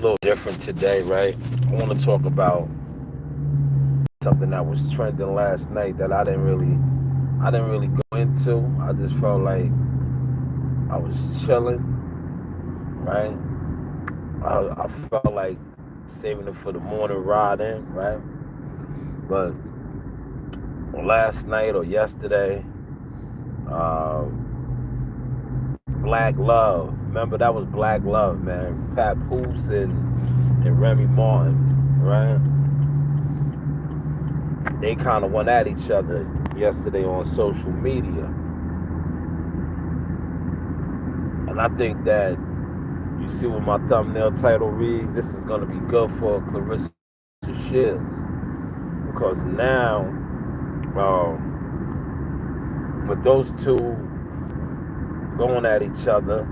little different today, right? I want to talk about something that was trending last night that I didn't really go into. I just felt like I was chilling, right? I felt like saving it for the morning ride in, right? But last night or yesterday, uh, Black Love. Remember that was Black Love, man. Pap and Remy Martin, right? They kind of went at each other yesterday on social media. And I think that you see what my thumbnail title reads, this is going to be good for Clarissa Shields. Because now, with those two going at each other,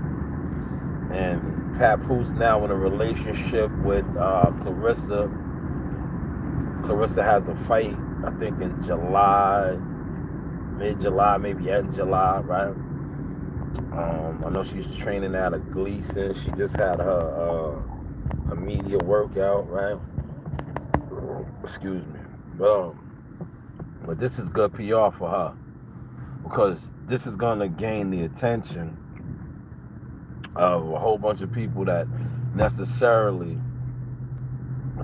and Papoose now in a relationship with Clarissa. Clarissa has a fight, I think in July, mid-July, maybe end July, right? I know she's training out of Gleason. She just had her media workout, right? Excuse me. But this is good PR for her because this is going to gain the attention of a whole bunch of people that necessarily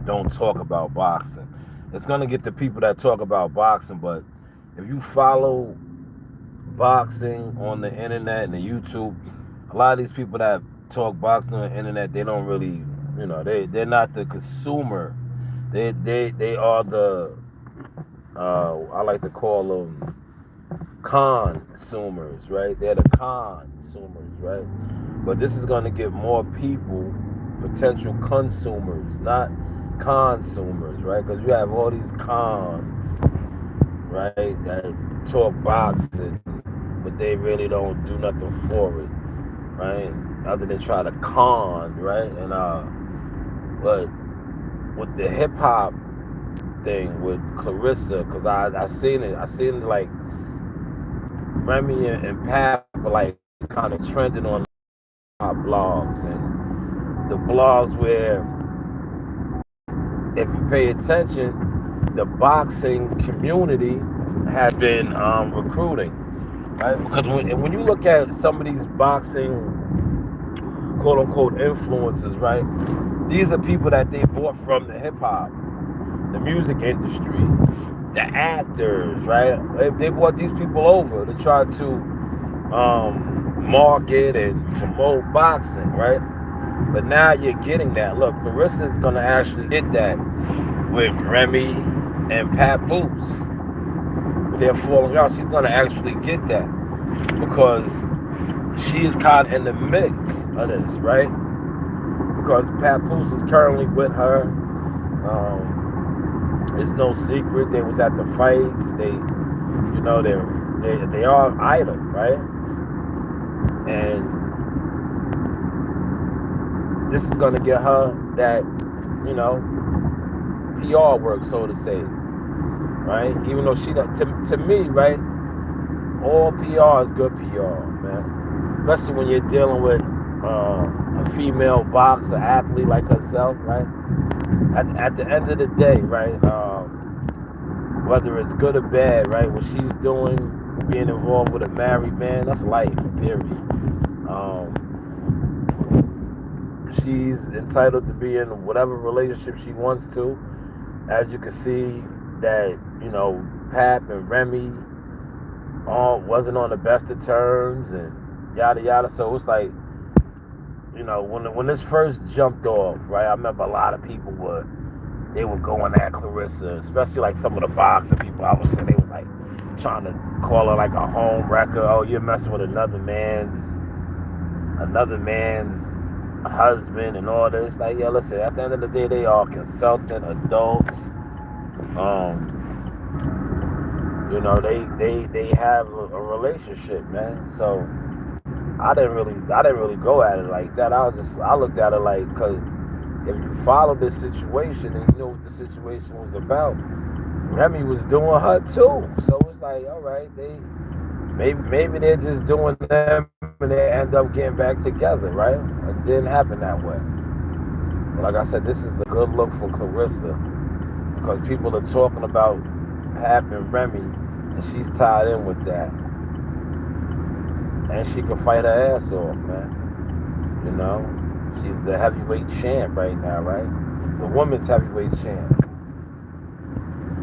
don't talk about boxing. It's going to get the people that talk about boxing, but if you follow boxing on the internet and the YouTube, a lot of these people that talk boxing on the internet, they don't really, they're not the consumer. They are the I like to call them consumers, right? They're the consumers, right? But this is going to get more people, potential consumers, not consumers, right? Because you have all these cons, right, that talk boxing, but they really don't do nothing for it, right? Other than try to con, right? And but with the hip hop thing with Clarissa, because I seen it like Remy and Pap were like kind of trending on hip-hop blogs, and the blogs where, if you pay attention, the boxing community has been recruiting, right? Because when you look at some of these boxing quote unquote influencers, right? These are people that they bought from the hip hop, the music industry, the actors, right? They brought these people over to try to market and promote boxing, right? But now you're getting that. Look, Clarissa's gonna actually get that with Remy and Papoose. They're falling out. She's gonna actually get that because she is kind of in the mix of this, right? Because Papoose is currently with her. It's no secret they was at the fights. They are items, right? And this is gonna get her that, PR work, so to say, right? Even though to me, right, all PR is good PR, man. Especially when you're dealing with a female boxer, athlete like herself, right? At the end of the day, right, whether it's good or bad, right, what she's doing, being involved with a married man, that's life, period. She's entitled to be in whatever relationship she wants to. As you can see, that Pap and Remy all wasn't on the best of terms and yada yada. So it's like, when this first jumped off, right? I remember a lot of people were going at Clarissa, especially like some of the boxing people. I was saying they was like trying to call her like a home wrecker. Oh, you're messing with another man's husband and all this. Like, yeah, listen, at the end of the day, they are consultant adults. They have a relationship, man. So I didn't really go at it like that. I looked at it like, because if you follow this situation and you know what the situation was about, Remy was doing her too. So it's like, all right, maybe they're just doing them and they end up getting back together, right? It didn't happen that way. Like I said, this is the good look for Clarissa because people are talking about Pap and Remy, and she's tied in with that, and she can fight her ass off, man. You know, she's the heavyweight champ right now, right? The women's heavyweight champ.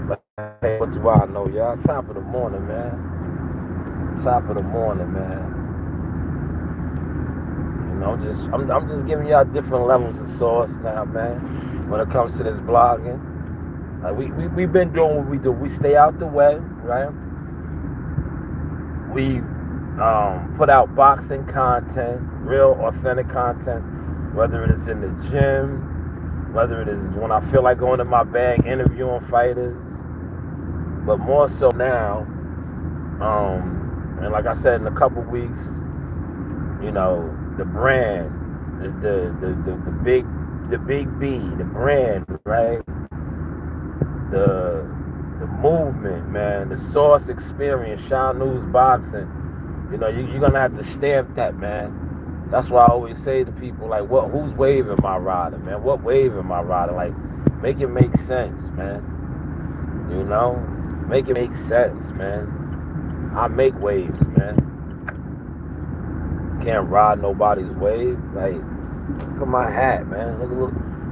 But hey, what do I know, y'all? Top of the morning, man. Top of the morning, man. You know, I'm just giving y'all different levels of sauce now, man. When it comes to this blogging, like we've been doing what we do. We stay out the way, right? We put out boxing content, real authentic content, whether it is in the gym, whether it is when I feel like going in my bag interviewing fighters, but more so now. And like I said, in a couple weeks, you know, the brand, the big B, the brand, right? The movement, man, the Source Experience, Shine News Boxing. You know, you're gonna have to stamp that, man. That's why I always say to people, like, whose wave am I riding, man? What wave am I riding? Like, make it make sense, man. You know, make it make sense, man. I make waves, man. Can't ride nobody's wave. Like, look at my hat, man.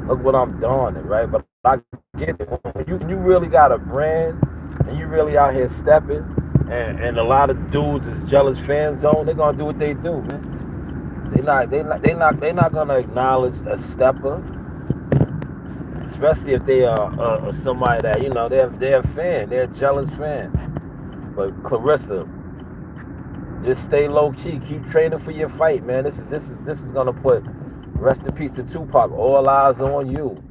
Look what I'm doing, right? But I get it. When you really got a brand and you really out here stepping, and a lot of dudes is jealous fan zone, they're gonna do what they do, man. They're not gonna acknowledge a stepper, especially if they are somebody that, you know, they're a fan, they're a jealous fan. But Clarissa, just stay low key. Keep training for your fight, man. This is gonna put, rest in peace to Tupac. All eyes on you.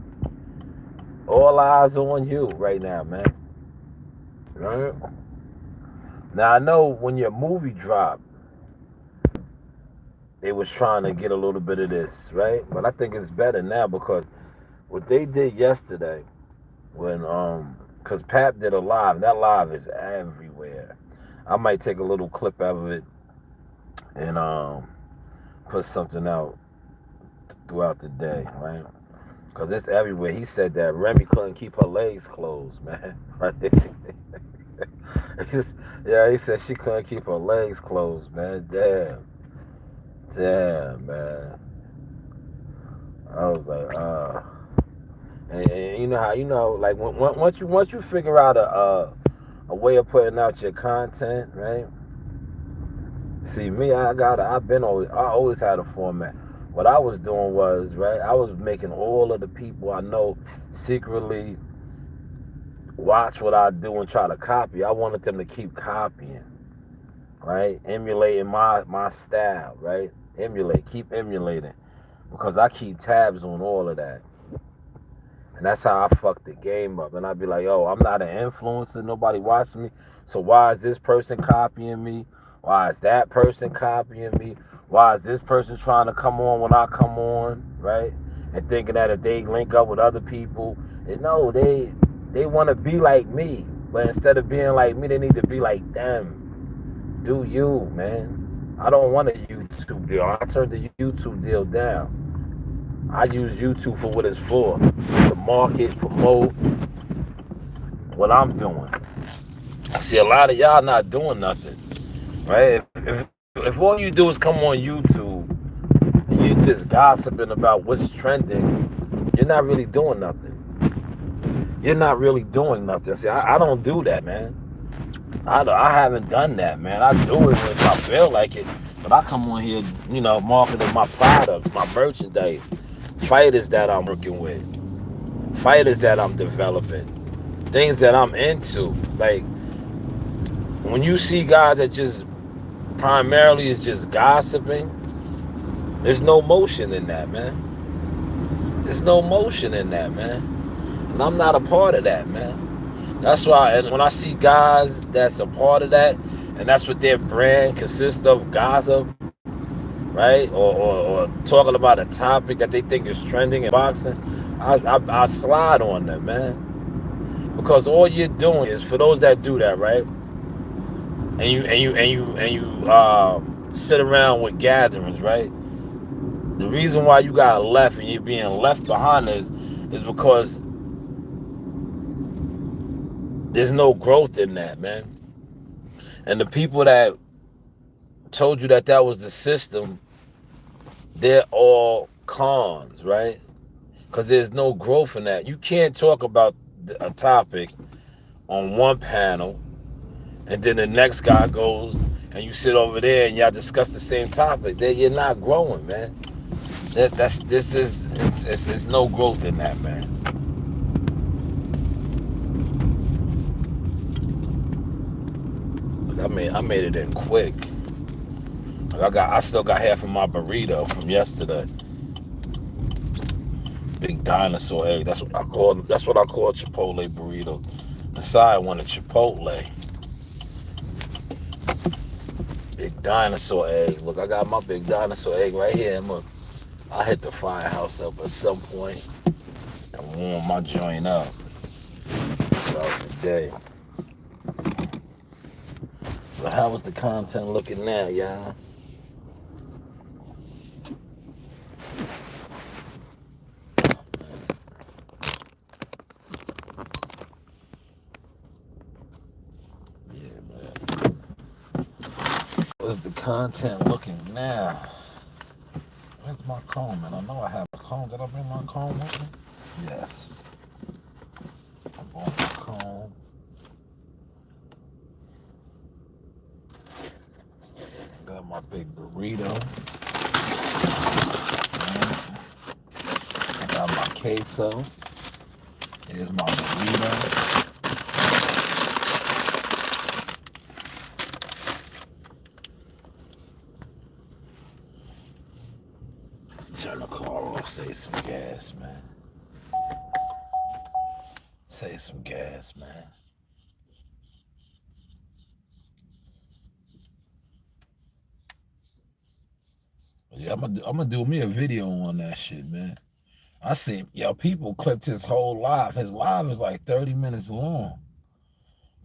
All eyes on you right now, man. Right? Now I know when your movie dropped, they was trying to get a little bit of this, right? But I think it's better now because what they did yesterday, when because Pap did a live. That live is everywhere. I might take a little clip of it and put something out throughout the day, right? Because it's everywhere. He said that Remy couldn't keep her legs closed, man. Right? He said she couldn't keep her legs closed, man. Damn, man. I was like, and you know how, you know, like once you figure out a way of putting out your content, right? See, me, I always had a format. What I was doing was, right, I was making all of the people I know secretly watch what I do and try to copy. I wanted them to keep copying, right? Emulating my style, right? Keep emulating. Because I keep tabs on all of that. And that's how I fucked the game up. And I'd be like, yo, I'm not an influencer. Nobody watching me. So why is this person copying me? Why is that person copying me? Why is this person trying to come on when I come on, right? And thinking that if they link up with other people, no, they want to be like me. But instead of being like me, they need to be like them. Do you, man. I don't want a YouTube deal. I turned the YouTube deal down. I use YouTube for what it's for. To market, promote what I'm doing. See, a lot of y'all not doing nothing, right? If all you do is come on YouTube and you just gossiping about what's trending, you're not really doing nothing. You're not really doing nothing. See, I don't do that, man. I haven't done that, man. I do it if I feel like it. But I come on here, you know, marketing my products, my merchandise, fighters that I'm working with, fighters that I'm developing, things that I'm into. Like, when you see guys that just primarily is just gossiping, there's no motion in that, man. There's no motion in that, man. And I'm not a part of that, man. That's why, and when I see guys that's a part of that, and that's what their brand consists of, gossip, right? Or talking about a topic that they think is trending in boxing, I slide on them, man. Because all you're doing is, for those that do that, right? And you sit around with gatherings, right? The reason why you got left and you're being left behind is because there's no growth in that, man. And the people that told you that that was the system, they're all cons, right? Because there's no growth in that. You can't talk about a topic on one panel and then the next guy goes and you sit over there and y'all discuss the same topic. Then you're not growing, man. It's no growth in that, man. Look, I made it in quick. Like I still got half of my burrito from yesterday. Big dinosaur egg. That's what I call Chipotle burrito. The side one a Chipotle. Big dinosaur egg. Look, I got my big dinosaur egg right here. I'll hit the firehouse up at some point and warm my joint up throughout the day. So how was the content looking now, y'all? Yeah, man. What's the content looking now? Where's my comb, man? I know I have a comb. Did I bring my comb with me? Yes. I brought my comb. Got my big burrito. I got my queso. Here's my burrito. Turn the car off, save some gas, man. Save some gas, man. Yeah, I'm gonna do me a video on that shit, man. I see, people clipped his whole live. His live is like 30 minutes long.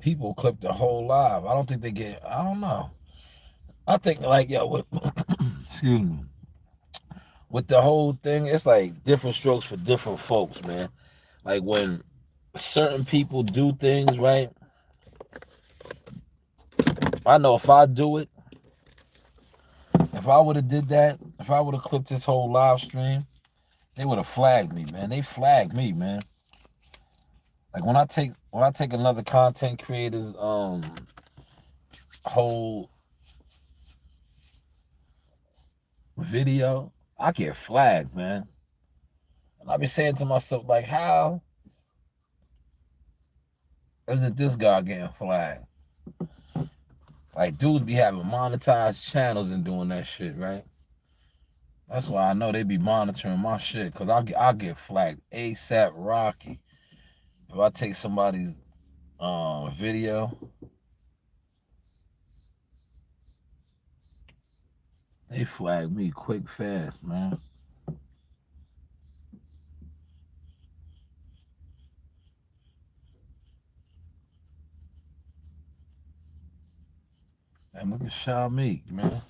People clipped the whole live. I don't think I don't know. I think like, excuse me. With the whole thing, it's like different strokes for different folks, man. Like when certain people do things, right? I know if I do it, if I would have did that, if I would have clipped this whole live stream, they would have flagged me, man. They flagged me, man. Like when I take another content creator's whole video, I get flagged, man. And I be saying to myself, like, how isn't this guy getting flagged? Like, dudes be having monetized channels and doing that shit, right? That's why I know they be monitoring my shit, because I'll get flagged ASAP Rocky. If I take somebody's video, they flag me quick, fast, man. And look at Shamik, man.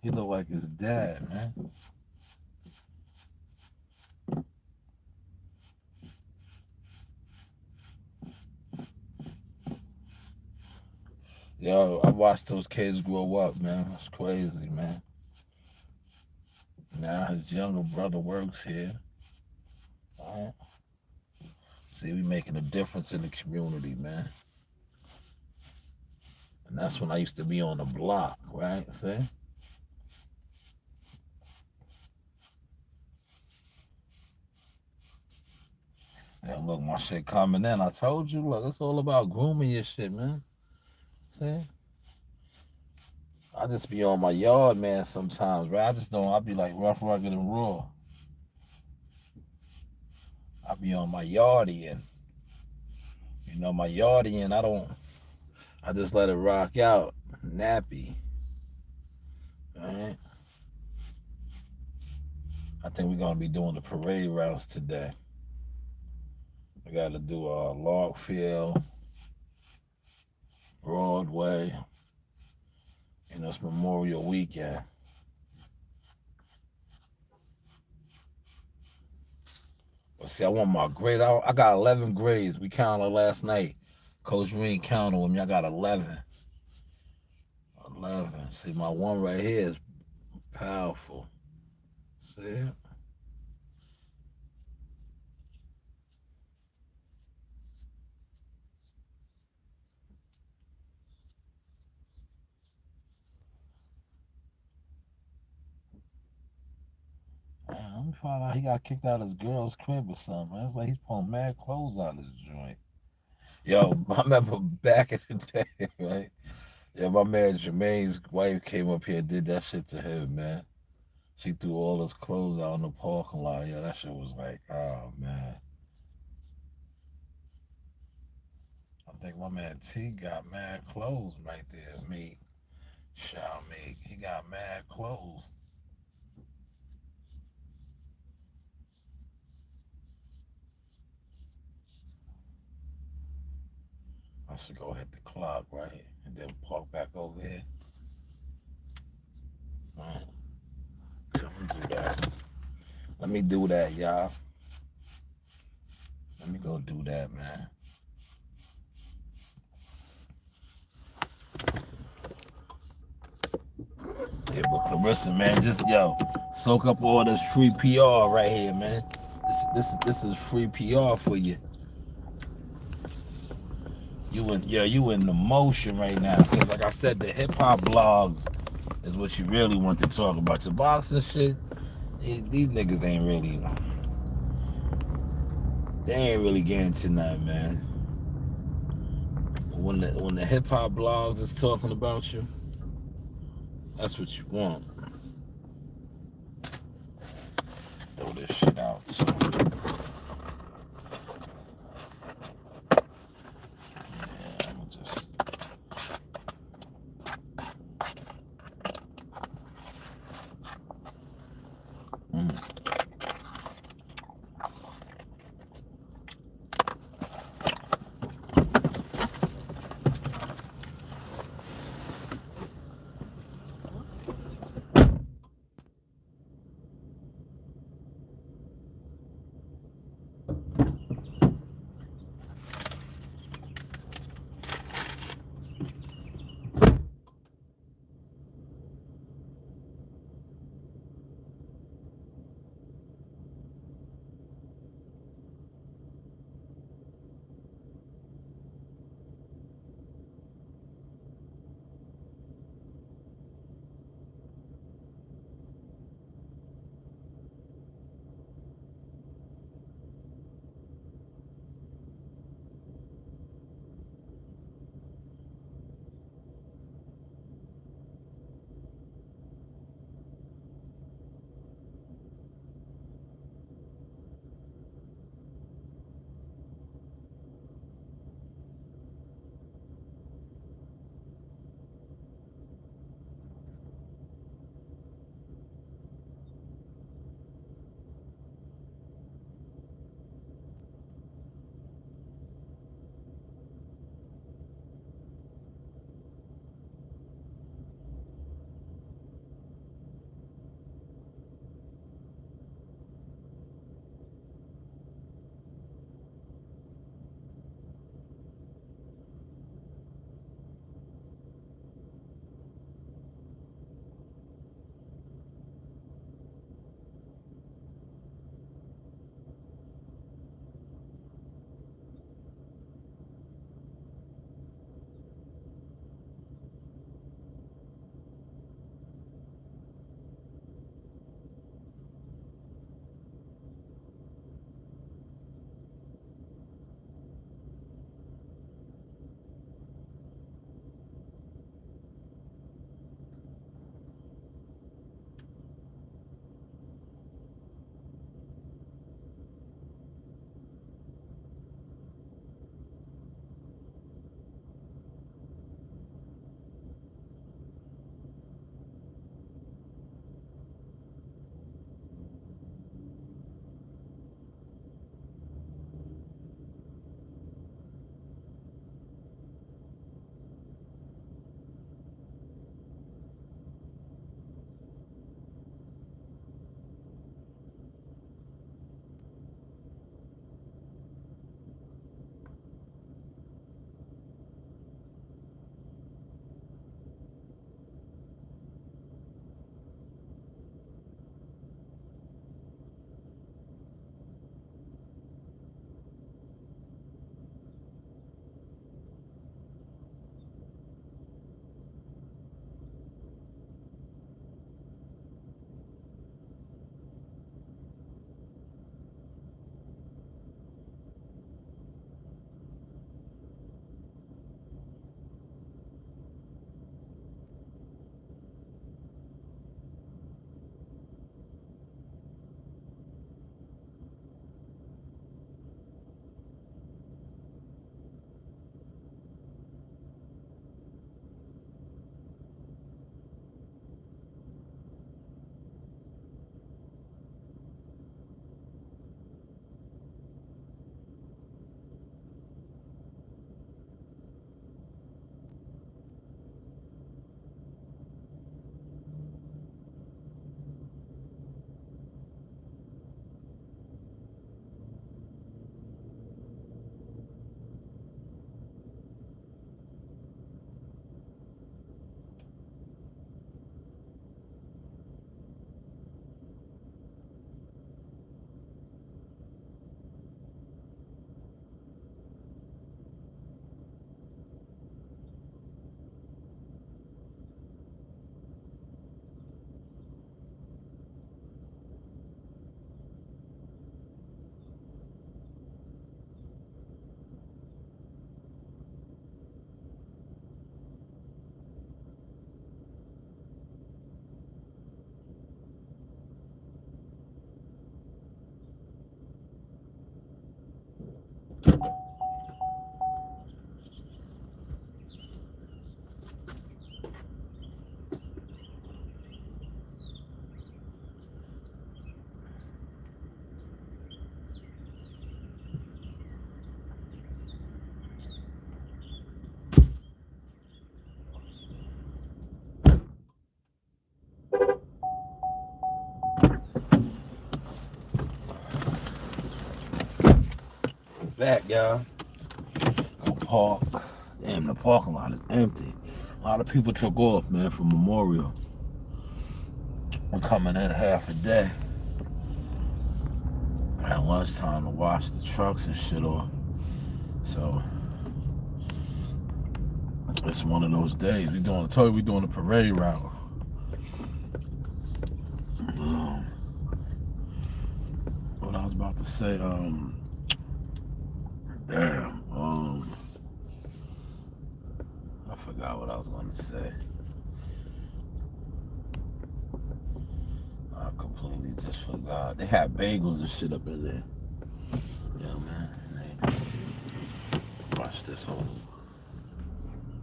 He look like his dad, man. Yo, I watched those kids grow up, man. It's crazy, man. Now his younger brother works here. All right. See, we making a difference in the community, man. And that's when I used to be on the block, right? See? Yeah, look, my shit coming in. I told you, look, it's all about grooming your shit, man. See? I just be on my yard, man, sometimes, right? I be like rough, rugged, and raw. I be on my yardian. You know, my yardian, I just let it rock out. Nappy. Right? I think we're going to be doing the parade routes today. We got to do Logfield, Broadway. You know, it's Memorial Weekend. See, I want my grade. I got 11 grades. We counted last night. Coach Green counted with me. I got 11. 11. See, my one right here is powerful. See it? Man, let me find out he got kicked out of his girl's crib or something. Man. It's like he's pulling mad clothes out of his joint. Yo, I remember back in the day, right? Yeah, my man Jermaine's wife came up here and did that shit to him, man. She threw all his clothes out in the parking lot. Yeah, that shit was like, oh man. I think my man T got mad clothes right there. Me, shout me. He got mad clothes. I should go hit the clock, right? And then park back over here. Right. Let me do that. Let me do that, y'all. Let me go do that, man. Yeah, but Clarissa, man, just soak up all this free PR right here, man. This is free PR for you. You in the motion right now. Cause like I said, the hip hop blogs is what you really want to talk about. The boxing shit, these niggas ain't really, they ain't really getting to nothing, man. When the hip hop blogs is talking about you, that's what you want. Throw this shit out too. Yeah, I'm just. Mm. Back, y'all. Go park. Damn, the parking lot is empty. A lot of people took off, man, from Memorial. We're coming in half a day. At lunchtime to wash the trucks and shit off. So it's one of those days. I told you we doing the parade route. What I was about to say, damn, I forgot what I was going to say. I completely just forgot. They had bagels and shit up in there. Yeah, man. Watch this whole.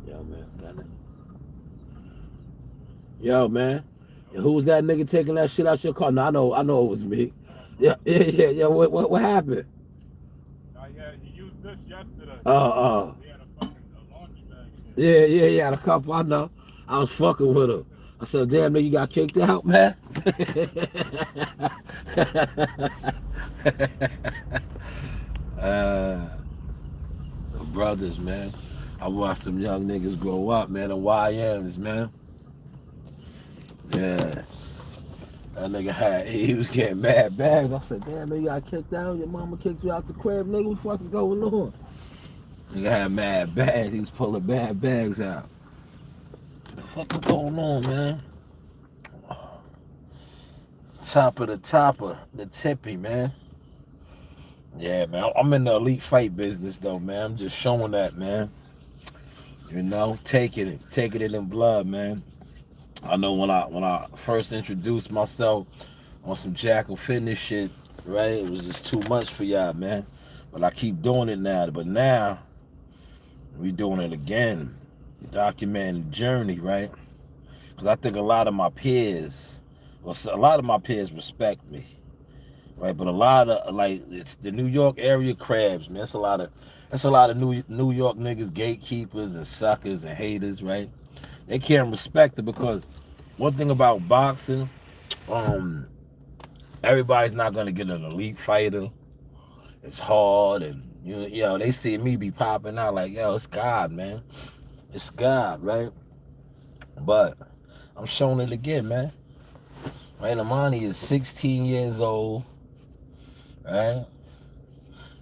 Yo, man. Yo, man. Who was that nigga taking that shit out your car? No, I know it was me. Yeah. What happened? He used this yesterday. He had a laundry bag. Yeah, had a couple. I know. I was fucking with him. I said, damn, nigga, you got kicked out, man. Brothers, man. I watched some young niggas grow up, man. The YNs, man. Yeah. That nigga he was getting mad bags. I said, damn, nigga, you got kicked out. Your mama kicked you out the crib, nigga. What the fuck is going on? Nigga had mad bags. He was pulling bad bags out. What the fuck is going on, man? Top of the tippy, man. Yeah, man. I'm in the elite fight business, though, man. I'm just showing that, man. You know, taking it in blood, man. I know when I first introduced myself on some Jackal Fitness shit, right? It was just too much for y'all, man. But I keep doing it now. But now we doing it again, documenting the journey, right? Because I think a lot of my peers respect me, right? But a lot of it's the New York area crabs, man. It's a lot of New York niggas, gatekeepers and suckers and haters, right? They can't respect it because one thing about boxing, everybody's not gonna get an elite fighter. It's hard, and you know they see me be popping out like, yo, it's God, man. It's God, right? But I'm showing it again, man. Right, Amani is 16 years old, right?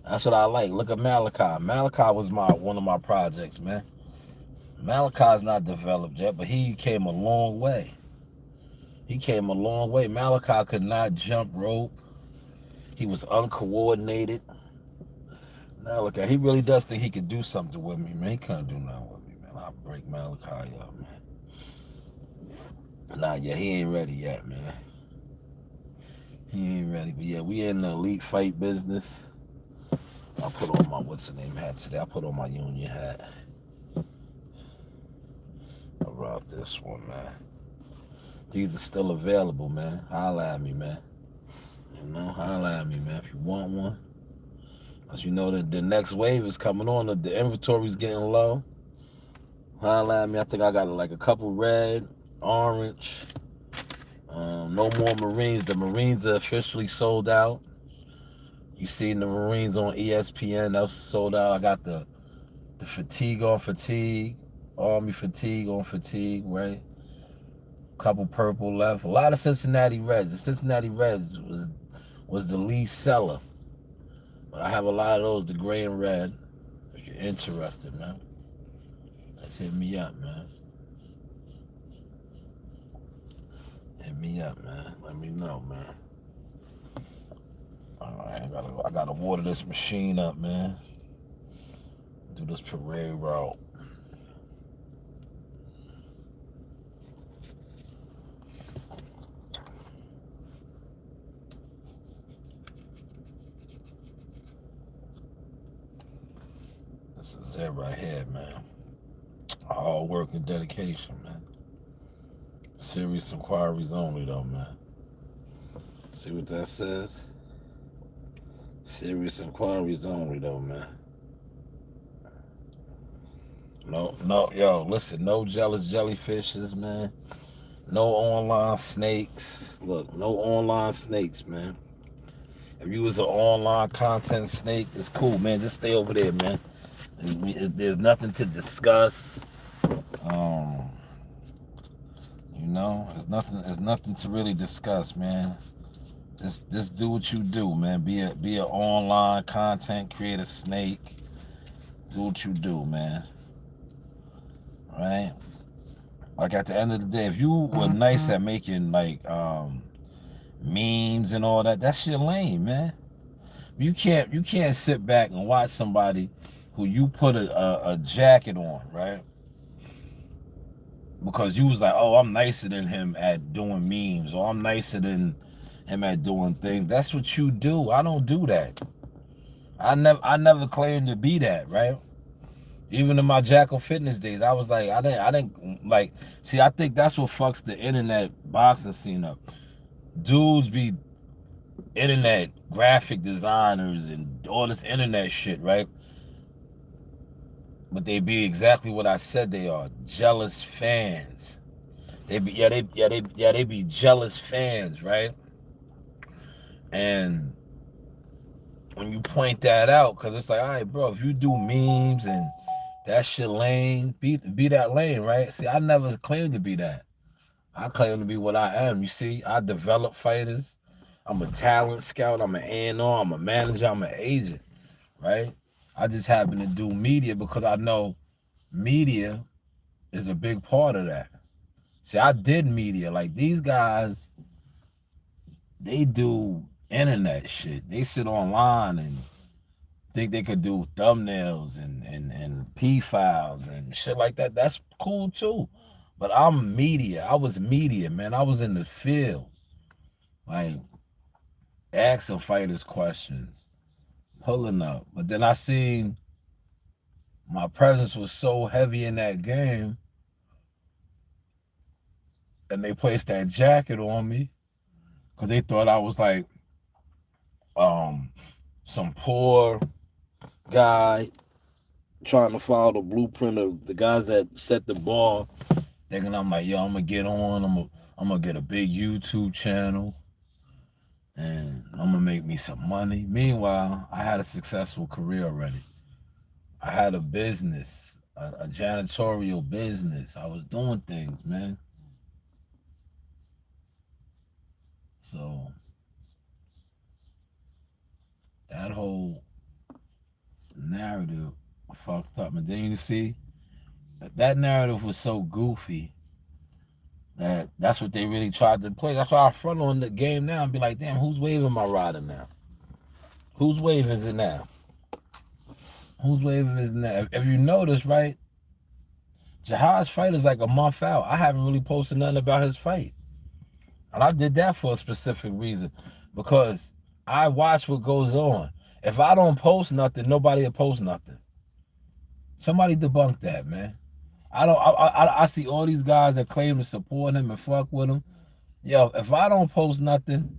That's what I like. Look at Malachi. Malachi was one of my projects, man. Malachi's not developed yet, but he came a long way. Malachi could not jump rope. He was uncoordinated. Now look at, he really does think he could do something with me, man. He couldn't do nothing with me, man. I'll break Malachi up, man. Nah, yeah, he ain't ready yet, man. He ain't ready. But yeah, we in the elite fight business. I put on my hat today. I put on my union hat. I robbed this one, man. These are still available, man. Holla at me, man. You know, holla at me, man, if you want one. As you know, the next wave is coming on. The inventory's getting low. Holla at me. I think I got like a couple red, orange. No more Marines. The Marines are officially sold out. You seen the Marines on ESPN. That was sold out. I got the fatigue on fatigue. Army fatigue on fatigue, right? Couple purple left. A lot of Cincinnati Reds. The Cincinnati Reds was the lead seller. But I have a lot of those, the gray and red. If you're interested, man. Let's hit me up, man. Hit me up, man. Let me know, man. Alright, I gotta water this machine up, man. Do this parade route. This is it right here, man. All work and dedication, man. Serious inquiries only, though, man. See what that says? Serious inquiries only, though, man. No, yo, listen, no jealous jellyfishes, man. No online snakes. Look, no online snakes, man. If you was an online content snake, it's cool, man. Just stay over there, man. There's nothing to discuss. You know, there's nothing to really discuss, man. Just do what you do, man. Be an online content creator snake. Do what you do, man. Right? Like at the end of the day, if you were nice at making like memes and all that, that shit lame, man. You can't sit back and watch somebody who you put a jacket on, right? Because you was like, oh, I'm nicer than him at doing memes, or I'm nicer than him at doing things. That's what you do. I don't do that. I never claimed to be that, right? Even in my Jackal Fitness days, I was like, I didn't like. See, I think that's what fucks the internet boxing scene up. Dudes be internet graphic designers and all this internet shit, right? But they be exactly what I said they are, jealous fans. They be they be jealous fans, right? And when you point that out, because it's like, all right, bro, if you do memes and that shit lame, be that lame, right? See, I never claimed to be that. I claim to be what I am. You see, I develop fighters. I'm a talent scout. I'm an A&R. I'm a manager. I'm an agent, right? I just happen to do media because I know media is a big part of that. See, I did media. Like these guys, they do internet shit. They sit online and think they could do thumbnails and P files and shit like that. That's cool too. But I'm media. I was media, man. I was in the field. Like asking fighters questions, pulling up. But then I seen my presence was so heavy in that game, and they placed that jacket on me because they thought I was like some poor guy trying to follow the blueprint of the guys that set the bar, thinking I'm like, yo, I'm gonna get on, I'm gonna get a big YouTube channel and I'm gonna make me some money. Meanwhile, I had a successful career already. I had a business, a janitorial business. I was doing things, man. So that whole narrative fucked up. And then you see, that narrative was so goofy that's what they really tried to play. That's why I front on the game now and be like, damn, who's waving my rider now? Whose wave is it now? Whose wave is it now? If you notice, right, Jihad's fight is like a month out. I haven't really posted nothing about his fight. And I did that for a specific reason. Because I watch what goes on. If I don't post nothing, nobody will post nothing. Somebody debunk that, man. I see all these guys that claim to support him and fuck with him. Yo, if I don't post nothing,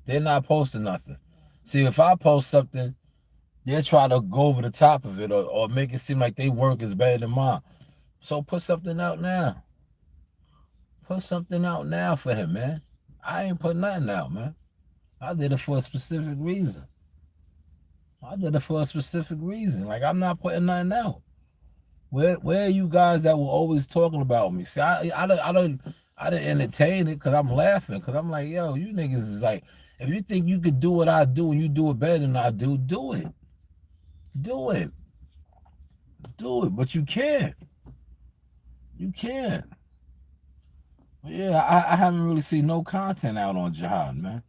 they're not posting nothing. See, if I post something, they'll try to go over the top of it or make it seem like they work is better than mine. So put something out now. Put something out now for him, man. I ain't put nothing out, man. I did it for a specific reason. Like, I'm not putting nothing out. Where are you guys that were always talking about me? See, I didn't entertain it because I'm laughing. Because I'm like, yo, you niggas is like, if you think you could do what I do and you do it better than I do, do it. Do it. Do it. But you can't. You can't. But yeah, I haven't really seen no content out on Jihad, man.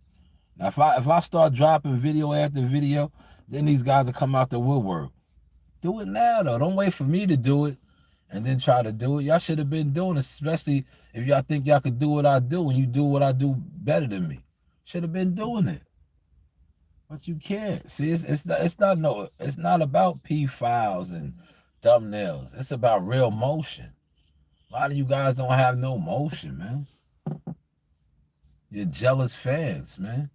Now, if I start dropping video after video, then these guys will come out the woodwork. Do it now, though. Don't wait for me to do it and then try to do it. Y'all should have been doing it, especially if y'all think y'all could do what I do and you do what I do better than me. Should have been doing it. But you can't. See, it's not about P files and thumbnails. It's about real motion. A lot of you guys don't have no motion, man. You're jealous fans, man.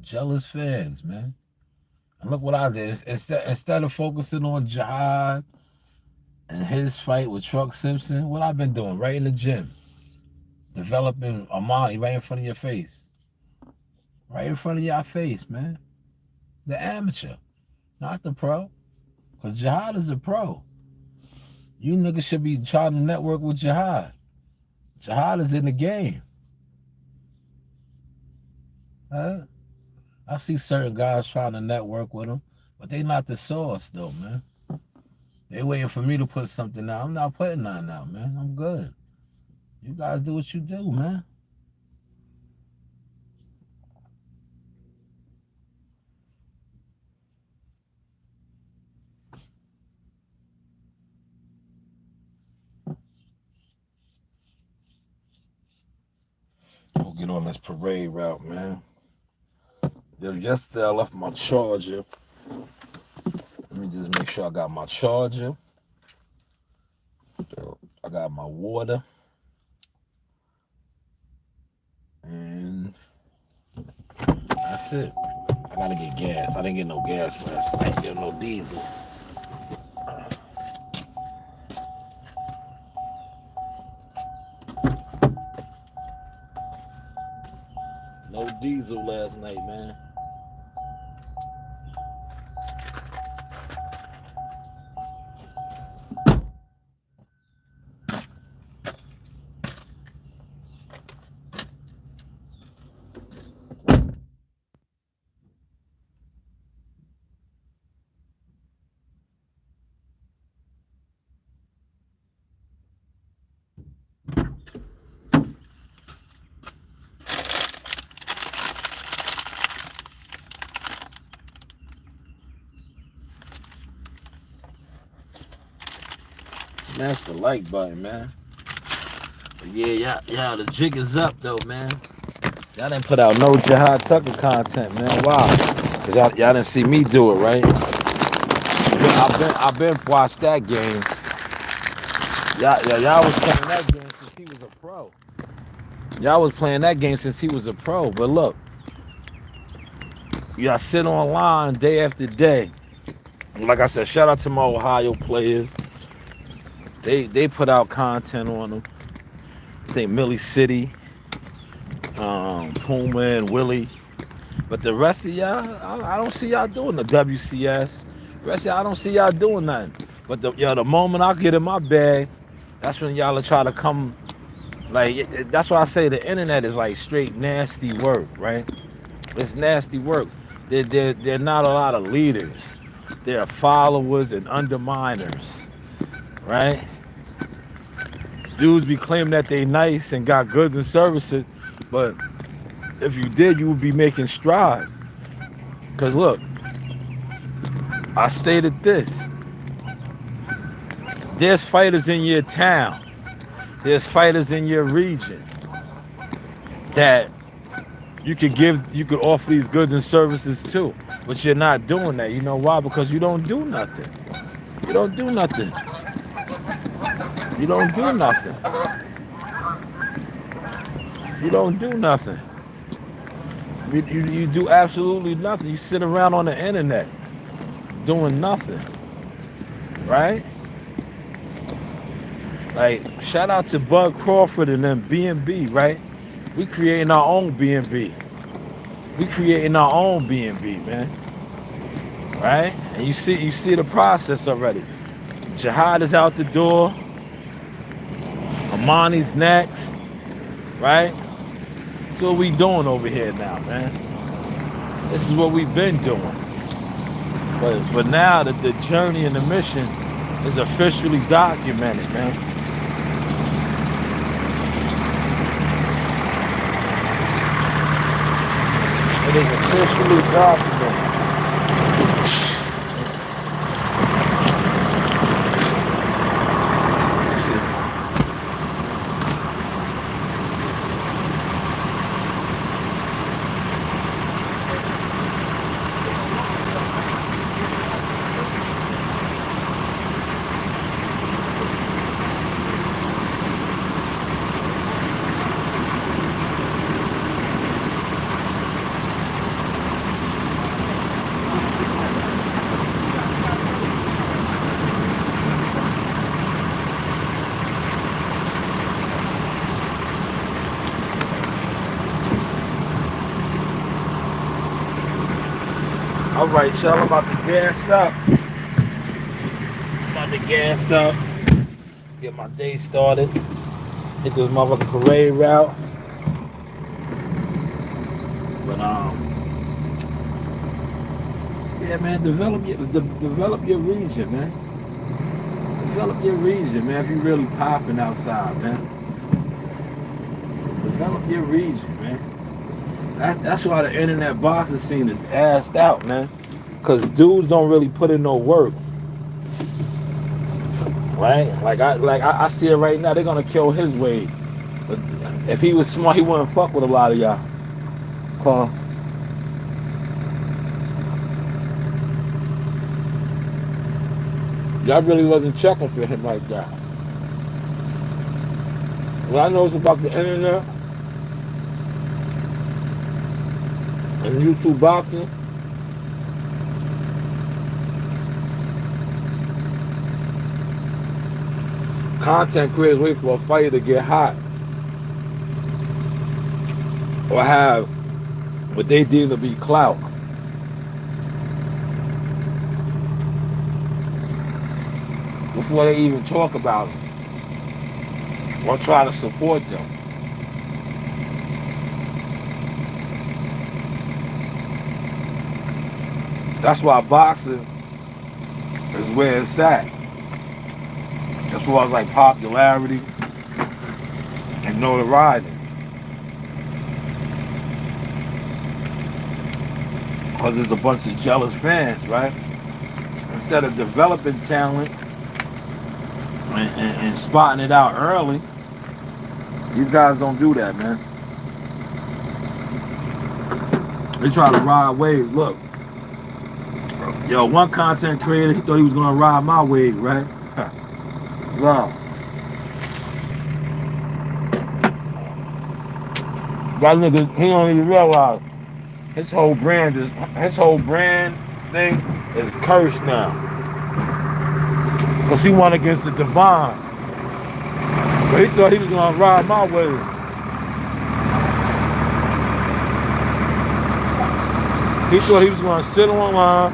Jealous fans, man. And look what I did. Instead of focusing on Jihad and his fight with Truck Simpson, what I've been doing right in the gym, developing Amani right in front of your face. Right in front of your face, man. The amateur, not the pro. Because Jihad is a pro. You niggas should be trying to network with Jihad. Jihad is in the game. I see certain guys trying to network with him, but they not the source though, man. They waiting for me to put something out. I'm not putting nothing out, man. I'm good. You guys do what you do, man. We'll get on this parade route, man. Yesterday I left my charger. Let me just make sure I got my charger. I got my water. And that's it. I gotta get gas. I didn't get no gas last night. Get no diesel. No diesel last night, man. Smash the like button, man. But yeah, the jig is up though, man. Y'all didn't put out no Jihad Tucker content, man. Wow. Cause y'all didn't see me do it, right? I've been watched that game. Y'all was playing that game since he was a pro. Y'all was playing that game since he was a pro. But look, y'all sit online day after day. Like I said, shout out to my Ohio players. They put out content on them. I think Millie City, Puma and Willie. But the rest of y'all, I don't see y'all doing the WCS. The rest of y'all, I don't see y'all doing nothing. But the moment I get in my bag, that's when y'all will try to come. Like, that's why I say the internet is like straight nasty work, right? It's nasty work. They're not a lot of leaders. They're followers and underminers, right? Dudes be claiming that they nice and got goods and services, but if you did, you would be making strides. Because look, I stated this. There's fighters in your town. There's fighters in your region that you could offer these goods and services to, but you're not doing that. You know why? Because you don't do nothing. You don't do nothing. You don't do nothing. You don't do nothing. You do absolutely nothing. You sit around on the internet doing nothing, right? Like, shout out to Bud Crawford and them B&B, right? We creating our own B&B. We creating our own B&B, man. Right? And you see the process already. Jihad is out the door. Amani's next. Right? That's what we doing over here now, man. This is what we've been doing. But now that the journey and the mission is officially documented, man. It is officially documented. All right, y'all. I'm about to gas up. Get my day started. Hit this motherfucking parade route. But yeah, man. Develop your region, man. Develop your region, man. If you really popping outside, man. Develop your region, man. That's why the internet boxing scene is assed out, man. Cause dudes don't really put in no work, right? Like I see it right now. They're gonna kill his wave. But if he was smart, he wouldn't fuck with a lot of y'all. Cause y'all really wasn't checking for him like that. What I know is about the internet and YouTube boxing. Content creators wait for a fighter to get hot or have what they deem to be clout before they even talk about it or try to support them. That's why boxing is where it's at. As far as like popularity and notoriety. Because there's a bunch of jealous fans, right? Instead of developing talent and spotting it out early, these guys don't do that, man. They try to ride waves. Look, yo, one content creator, he thought he was gonna ride my wave, right? Wow. That nigga, he don't even realize his whole brand thing is cursed now. Cause he went against the divine. But he thought he was gonna ride my wave. He thought he was gonna sit online.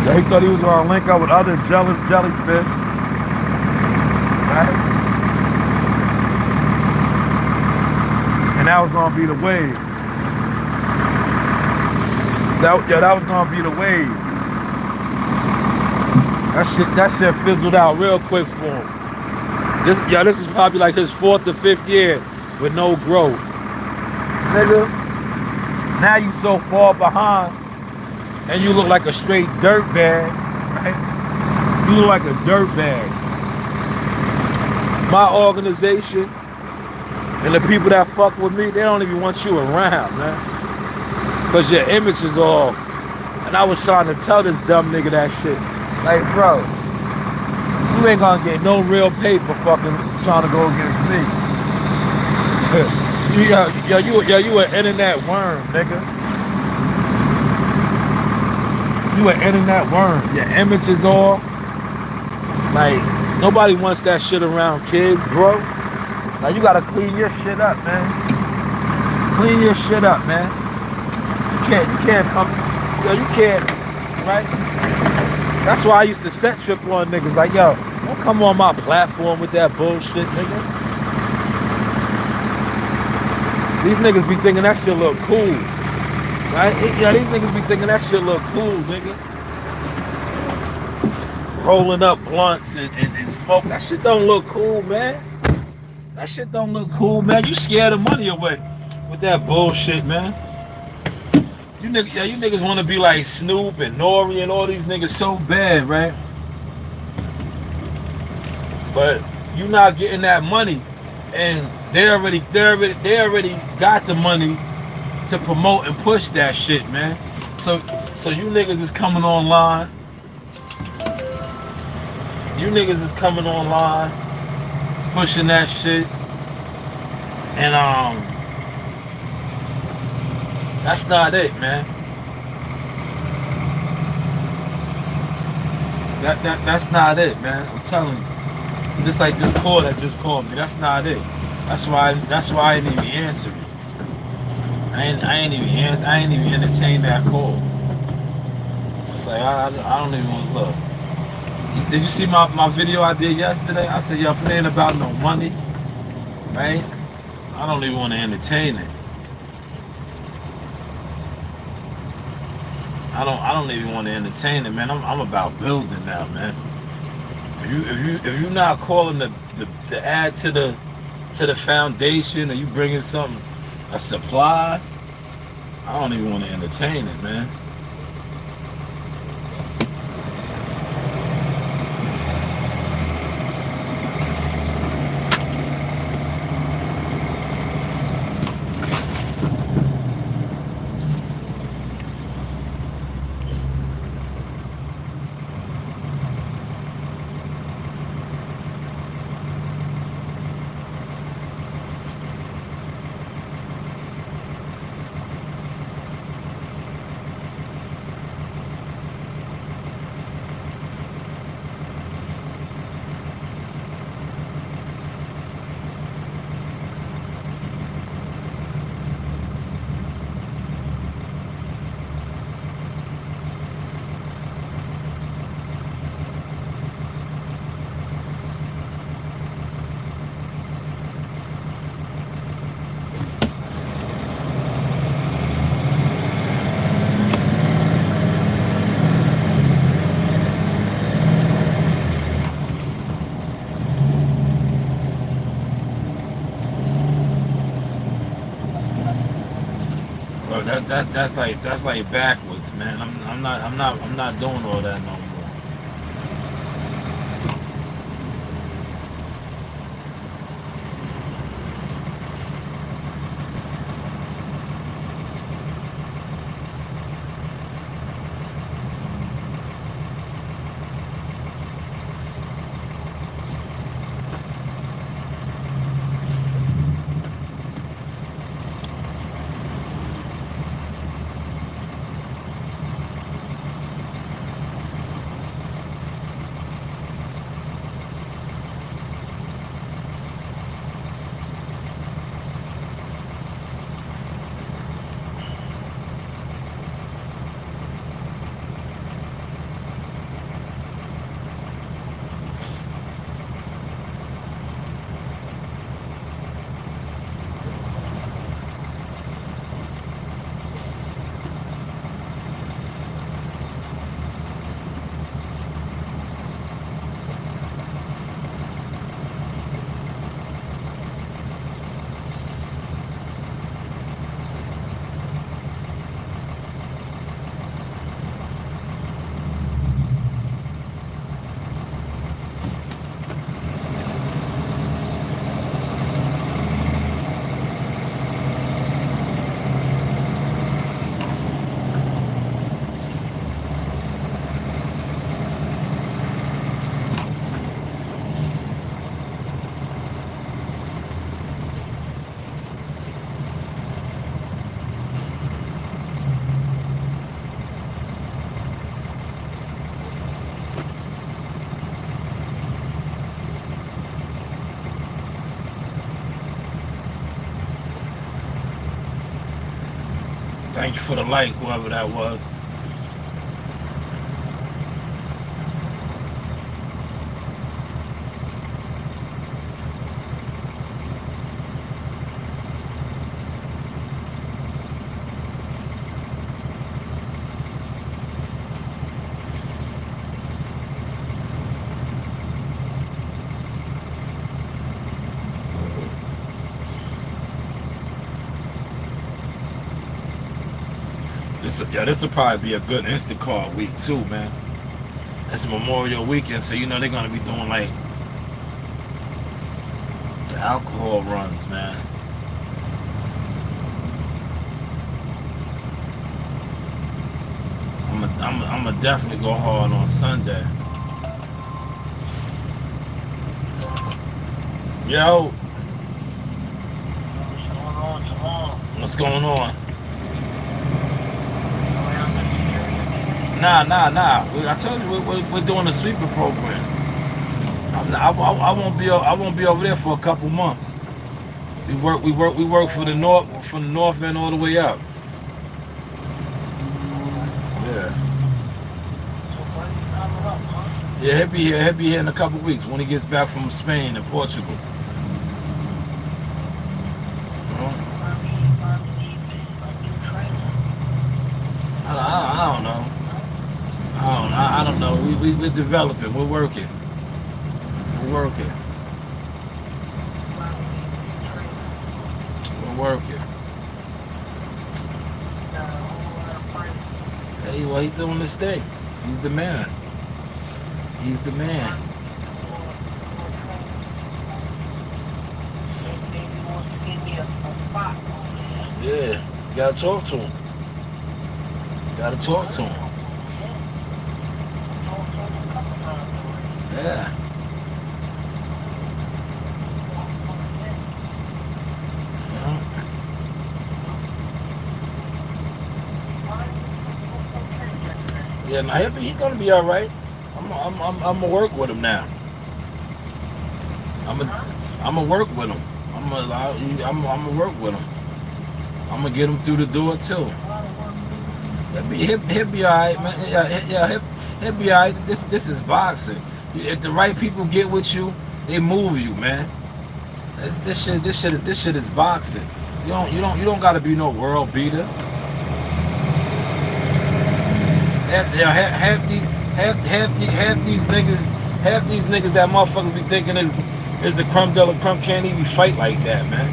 He thought he was gonna link up with other jealous jellyfish. Right? And that was gonna be the wave. That was gonna be the wave. That shit fizzled out real quick for him. This is probably like his 4th or 5th year with no growth. Nigga, now you so far behind and you look like a straight dirt bag, right? You look like a dirt bag. My organization and the people that fuck with me, they don't even want you around, man. Cause your image is off. And I was trying to tell this dumb nigga that shit. Like, bro, you ain't gonna get no real paper fucking trying to go against me. You an internet worm, nigga. You an internet worm. Your image is off. Like, nobody wants that shit around kids, bro. Now you gotta clean your shit up, man. Clean your shit up, man. You can't come, you can't, right? That's why I used to set trip on niggas like, yo, don't come on my platform with that bullshit, nigga. These niggas be thinking that shit look cool. Right? Yeah, these niggas be thinking that shit look cool, nigga. Rolling up blunts and smoke. That shit don't look cool, man. That shit don't look cool, man. You scare the money away with that bullshit, man. You niggas want to be like Snoop and Nori and all these niggas so bad, right? But you not getting that money, and they already got the money to promote and push that shit, man. So you niggas is coming online. You niggas is coming online, pushing that shit. And that's not it, man. That's not it, man. I'm telling you. Just like this call that just called me, that's not it. That's why I didn't even answer it. I ain't even entertain that call. It's like I don't even want to look. Did you see my video I did yesterday? I said, yo, if it ain't about no money, right? I don't even want to entertain it. I don't even want to entertain it, man. I'm about building now, man. If you not calling to add to the foundation, or you bringing something, a supply, I don't even want to entertain it, man. Bro, that's like backwards, man. I'm not doing all that no more. Thank you for the like, whoever that was. This will probably be a good Instacart week too, man. It's Memorial Weekend, so you know they're gonna be doing like the alcohol runs, man. I'm gonna definitely go hard on Sunday. What's going on? Nah. I told you we're doing a sweeper program. I won't be over there for a couple months. We work from the north end all the way up. Yeah. Yeah, he'll be here in a couple weeks when he gets back from Spain and Portugal. I don't know. I don't know. We're developing. We're working. We're working. Hey, well, he's doing this thing. He's the man. Yeah, you gotta talk to him. Yeah. Yeah, now he's gonna be all right. I'm gonna work with him now. I'm gonna work with him. I'm gonna work with him. I'm gonna get him through the door too. He'll be all right, man. Yeah, he'll be all right. This is boxing. If the right people get with you, they move you, man. This shit is boxing. You don't gotta be no world beater. Half these niggas that motherfuckers be thinking is the crumb de la crumb can't even fight like that, man.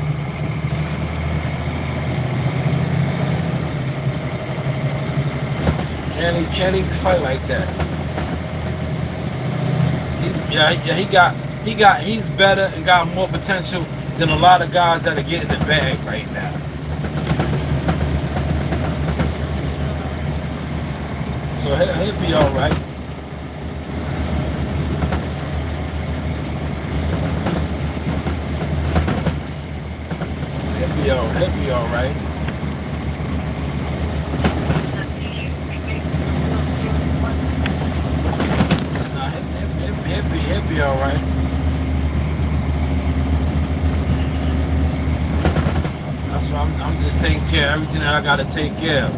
Can't even fight like that. He's better and got more potential than a lot of guys that are getting the bag right now. So he'll be all right. He'll be all right. He'll be all right. That's why I'm just taking care of everything that I gotta take care of.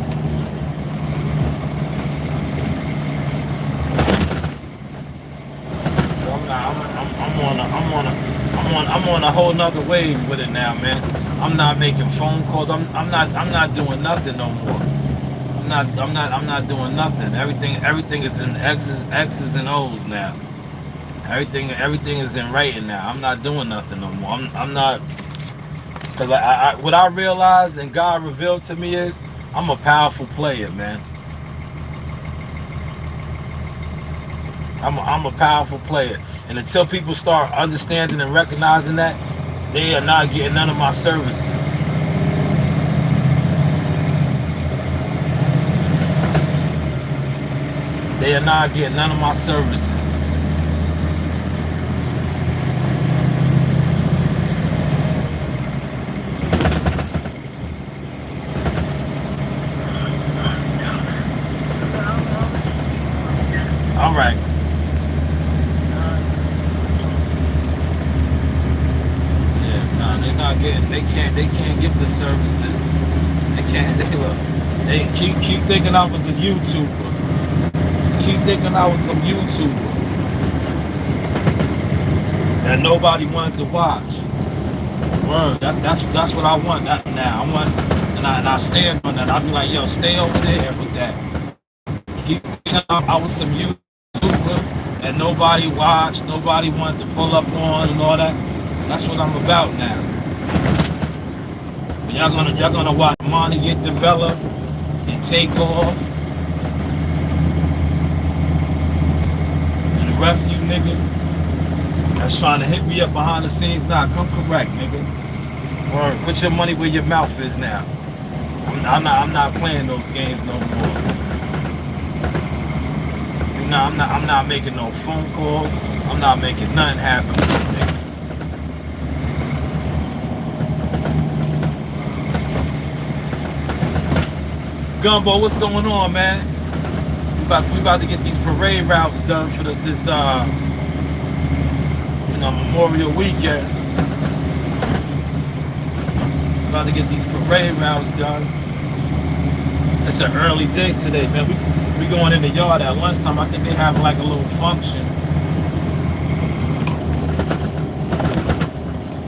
I'm on a whole nother wave with it now, man. I'm not making phone calls. I'm not doing nothing no more. I'm not doing nothing. Everything is in X's and O's now. Everything is in writing now. I'm not doing nothing no more. I'm not, because what I realized and God revealed to me is I'm a powerful player, man. I'm a powerful player, and until people start understanding and recognizing that, they are not getting none of my services. They are not getting none of my services. All right. They can't get the services. They can't. They keep thinking I was a YouTuber. Keep thinking I was some YouTuber that nobody wanted to watch. Word. That's what I want now. I want, and I stand on that. I'll be like, yo, stay over there with that. Keep thinking I was some YouTuber that nobody watched, nobody wanted to pull up on and all that. That's what I'm about now. Y'all gonna watch money get developed and take off, and the rest of you niggas that's trying to hit me up behind the scenes, nah, come correct, nigga. Or put your money where your mouth is now. I'm not playing those games no more. I'm not making no phone calls. I'm not making nothing happen, nigga. Gumbo, what's going on, man? We about to get these parade routes done for this Memorial weekend. About to get these parade routes done. It's an early day today, man. We going in the yard at lunchtime. I think they have like a little function.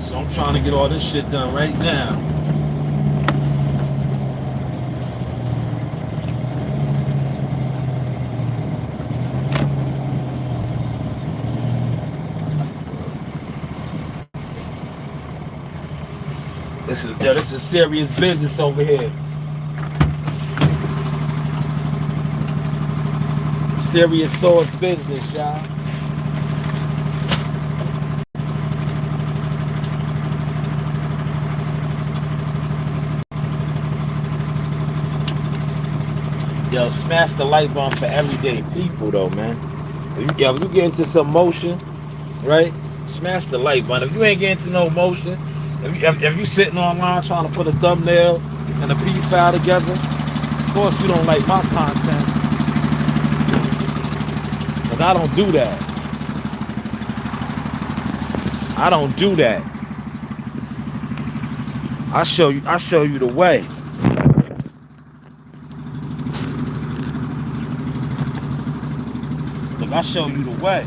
So I'm trying to get all this shit done right now. This is serious business over here. Serious sauce business, y'all. Yo, smash the light bulb for everyday people, though, man. If you get into some motion, right? Smash the like button. If you ain't getting to no motion, if you sitting online trying to put a thumbnail and a P file together, of course you don't like my content. But I don't do that. I don't do that. I show you the way. Look, I show you the way.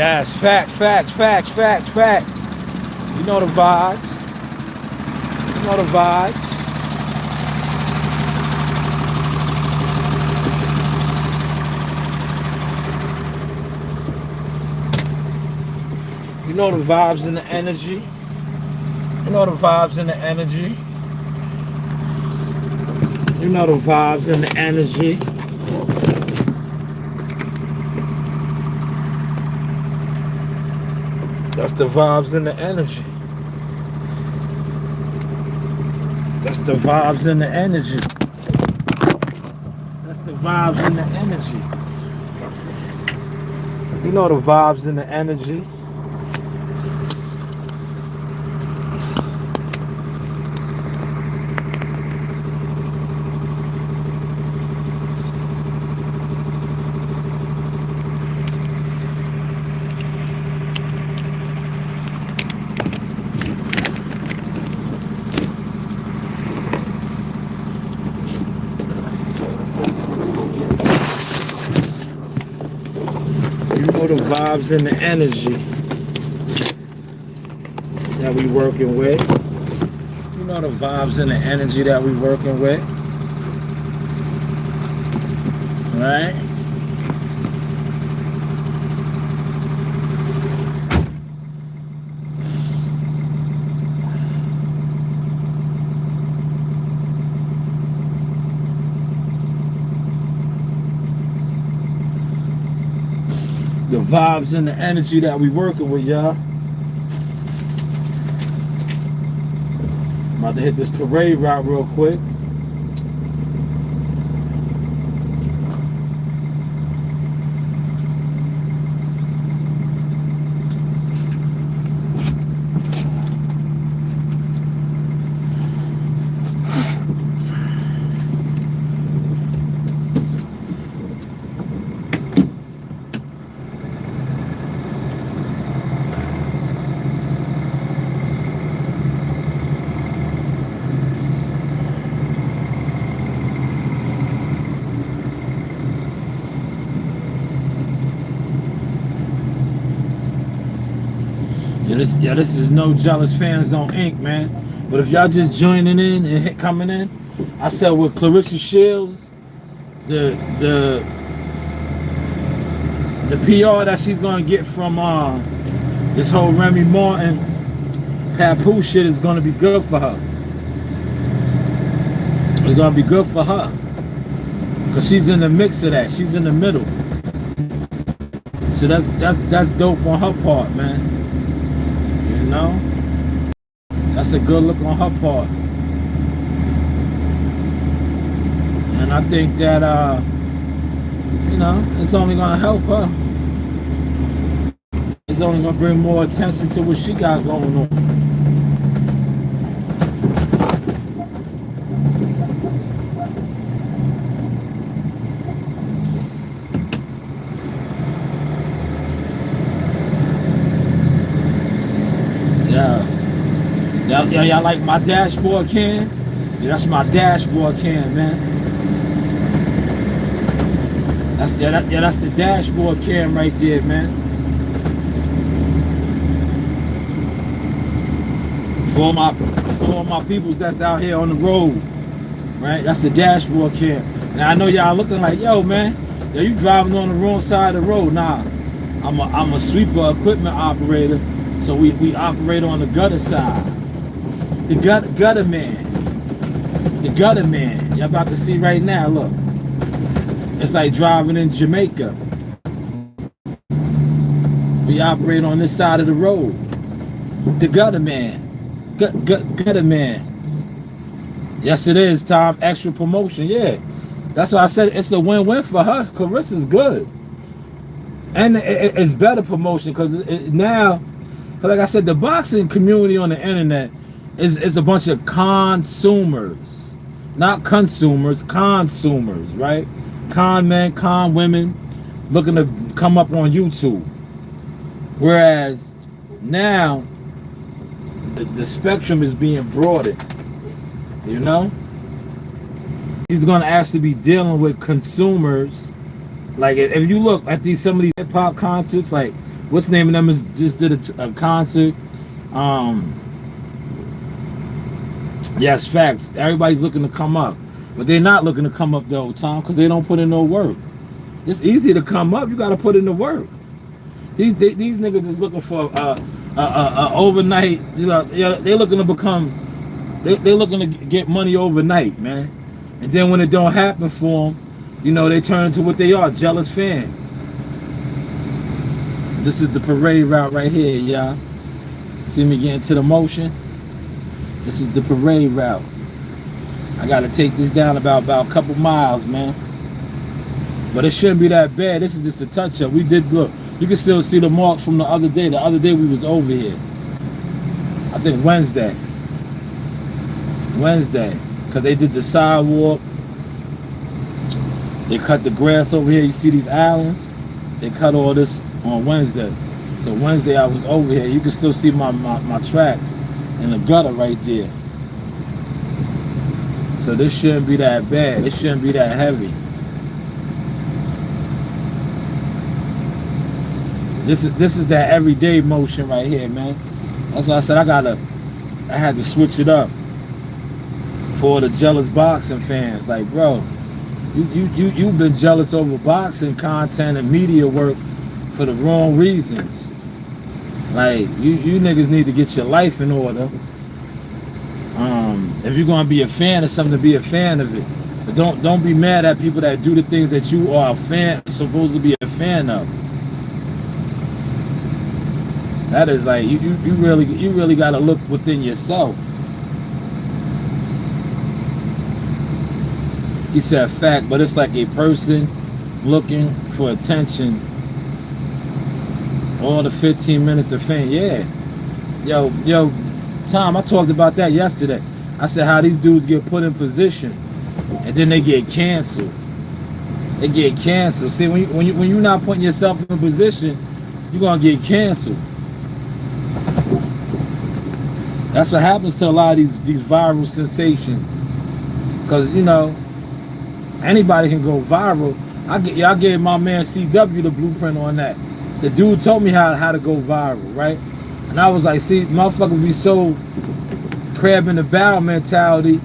Yes, facts. You know the vibes. You know the vibes. You know the vibes and the energy. You know the vibes and the energy. You know the vibes and the energy. That's the vibes and the energy. That's the vibes and the energy. That's the vibes and the energy. You know the vibes and the energy. You know the vibes and the energy that we working with. You know the vibes and the energy that we working with. Right? The vibes and the energy that we working with, y'all. I'm about to hit this parade route real quick. This is no Jealous Fans Zone Inc., man. But if y'all just joining in and coming in, I said with Clarissa Shields, the PR that she's gonna get from this whole Remey Martin Papu shit is gonna be good for her. It's gonna be good for her. Cause she's in the mix of that. She's in the middle. So that's dope on her part, man. You know? That's a good look on her part. And I think that you know, it's only gonna help her. It's only gonna bring more attention to what she got going on. Y'all like my dashboard cam? Yeah, that's my dashboard cam, man. That's the dashboard cam right there, man. For all my peoples that's out here on the road, right? That's the dashboard cam. Now I know y'all looking like, yo, man, you driving on the wrong side of the road. Nah, I'm a sweeper equipment operator, so we operate on the gutter side. The gutter man. The gutter man. Y'all about to see right now, look. It's like driving in Jamaica. We operate on this side of the road. The gutter man. Gutter man. Yes, it is, Tom. Extra promotion, yeah. That's why I said it's a win-win for her. Clarissa's good. And it's better promotion because now, like I said, the boxing community on the internet is a bunch of consumers. Not consumers, consumers, right? Con men, con women looking to come up on YouTube. Whereas now the spectrum is being broadened. You know? He's gonna actually be dealing with consumers. Like if you look at some of these hip hop concerts, like what's the name of them is just did a concert. Um, yes, facts. Everybody's looking to come up, but they're not looking to come up though, Tom, because they don't put in no work. It's easy to come up. You got to put in the work. These niggas is looking for overnight. You know, they're looking to become. They're looking to get money overnight, man. And then when it don't happen for them, you know, they turn into what they are, jealous fans. This is the parade route right here, y'all. See me get into the motion? This is the parade route. I gotta take this down about a couple miles, man. But it shouldn't be that bad. This is just a touch-up. We did, look, you can still see the marks from the other day. The other day we was over here. I think Wednesday. Because they did the sidewalk. They cut the grass over here. You see these islands? They cut all this on Wednesday. So Wednesday I was over here. You can still see my tracks in the gutter right there. So this shouldn't be that bad. It shouldn't be that heavy. This is that everyday motion right here, man. That's why I said I had to switch it up for the jealous boxing fans. Like, bro, you've been jealous over boxing content and media work for the wrong reasons. Like, you niggas need to get your life in order. If you're gonna be a fan of something, be a fan of it. But don't be mad at people that do the things that you are supposed to be a fan of. That is like you really gotta look within yourself. He said fact, but it's like a person looking for attention. All the 15 minutes of fame. Yeah. Yo, Tom, I talked about that yesterday. I said how these dudes get put in position and then they get canceled. They get canceled. See, when you're not putting yourself in position, you're gonna get canceled. That's what happens to a lot of these viral sensations. Because, you know, anybody can go viral. I gave my man CW the blueprint on that. The dude told me how to go viral, right? And I was like, see, motherfuckers be so crab in the barrel mentality,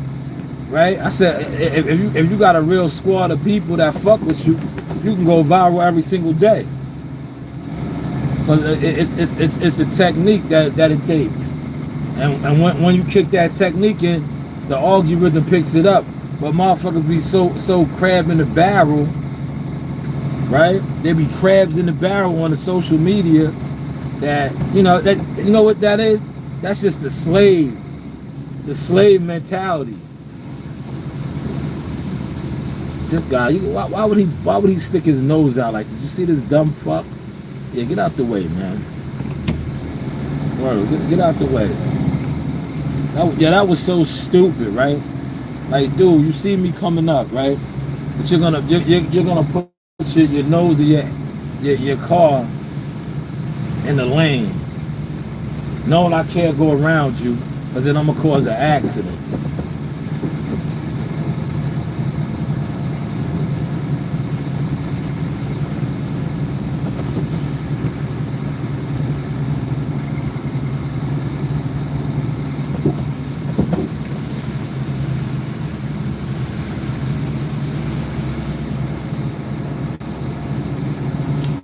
right? I said, if you got a real squad of people that fuck with you, you can go viral every single day. Because it's a technique that it takes. And when you kick that technique in, the algorithm picks it up. But motherfuckers be so crab in the barrel, right? They be crabs in the barrel on the social media that, you know what that is? That's just the slave mentality. This guy, why would he stick his nose out like this? You see this dumb fuck? Yeah, get out the way, man. Word, get out the way. That was so stupid, right? Like, dude, you see me coming up, right? But you're gonna put your nose of your car in the lane, knowing I can't go around you, because then I'm gonna cause an accident.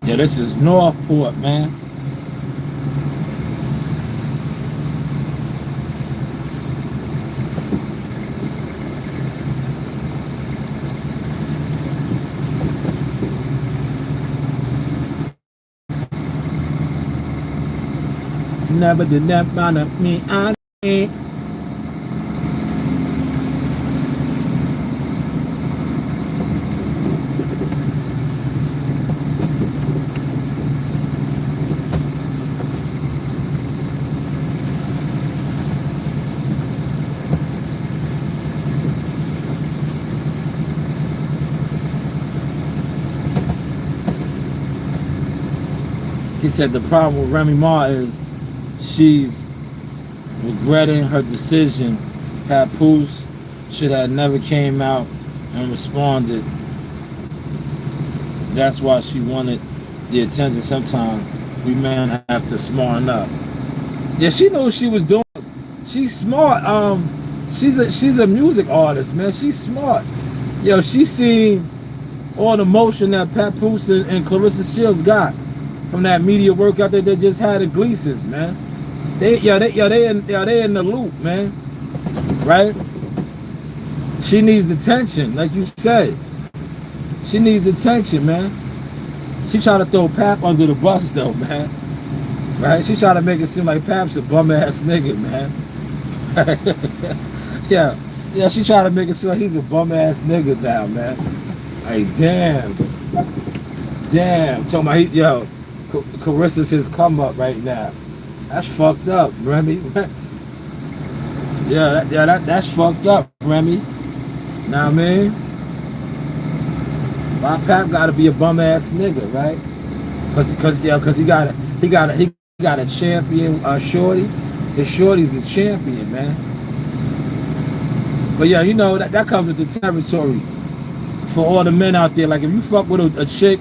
Yeah, this is Northport, man. Never did that find up me. I ain't. He said the problem with Remy Ma is she's regretting her decision. Papoose should have never came out and responded. That's why she wanted the attention sometimes. We men have to smarten up. Yeah, she knew what she was doing. She's smart. She's a music artist, man. She's smart. Yo, she seen all the motion that Papoose and Clarissa Shields got from that media workout that they just had at Gleason's, man. They in the loop, man. Right? She needs attention, like you said. She needs attention, man. She tried to throw Pap under the bus, though, man. Right? She tried to make it seem like Pap's a bum-ass nigga, man. Yeah, she tried to make it seem like he's a bum-ass nigga now, man. Like, damn. Talking about, yo, Carissa's his come-up right now. That's fucked up, Remy. That's fucked up, Remy. Know what I mean? My Pap gotta be a bum-ass nigga, right? Cause he got a champion shorty. His shorty's a champion, man. But yeah, you know that comes with the territory for all the men out there. Like if you fuck with a chick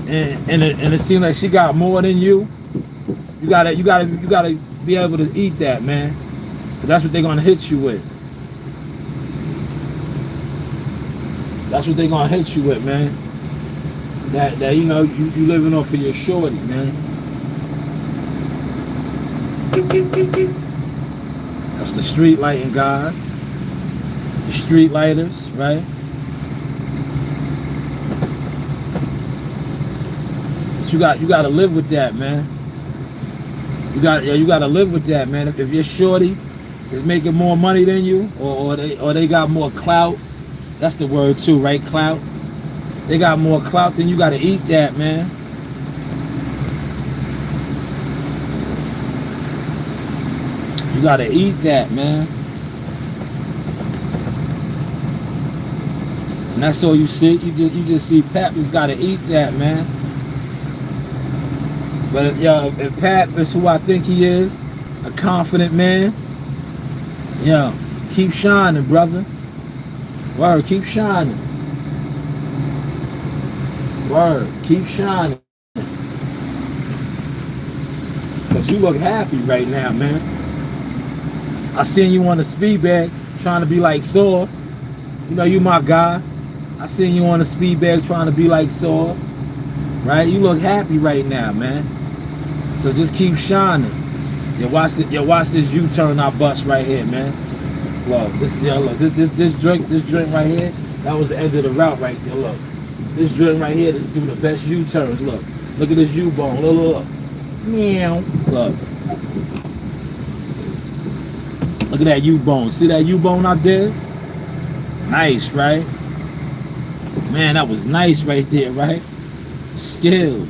and it seems like she got more than you gotta be able to eat that, man. 'Cause that's what they're gonna hit you with. That's what they're gonna hit you with, man. That you know you living off of your shorty, man. That's the street lighting guys. The street lighters, right? But you gotta live with that, man. You gotta live with that, man. If your shorty is making more money than you, or they got more clout, that's the word too, right? Clout. They got more clout, then you gotta eat that, man. You gotta eat that, man. And that's all you see. You just see Pap just gotta eat that, man. But if Pap is who I think he is, a confident man, keep shining, brother. Word, keep shining. Word, keep shining. Cause you look happy right now, man. I seen you on the speed bag trying to be like Sauce. You know you my guy. I seen you on the speed bag trying to be like Sauce. Right? You look happy right now, man. So just keep shining. Watch this U-turn I bust right here, man. Look, this drink right here, that was the end of the route right there. Look. This drink right here is doing the best U-turns. Look at this U-bone. Look. Meow. Look at that U-bone. See that U-bone out there? Nice, right? Man, that was nice right there, right? Skills.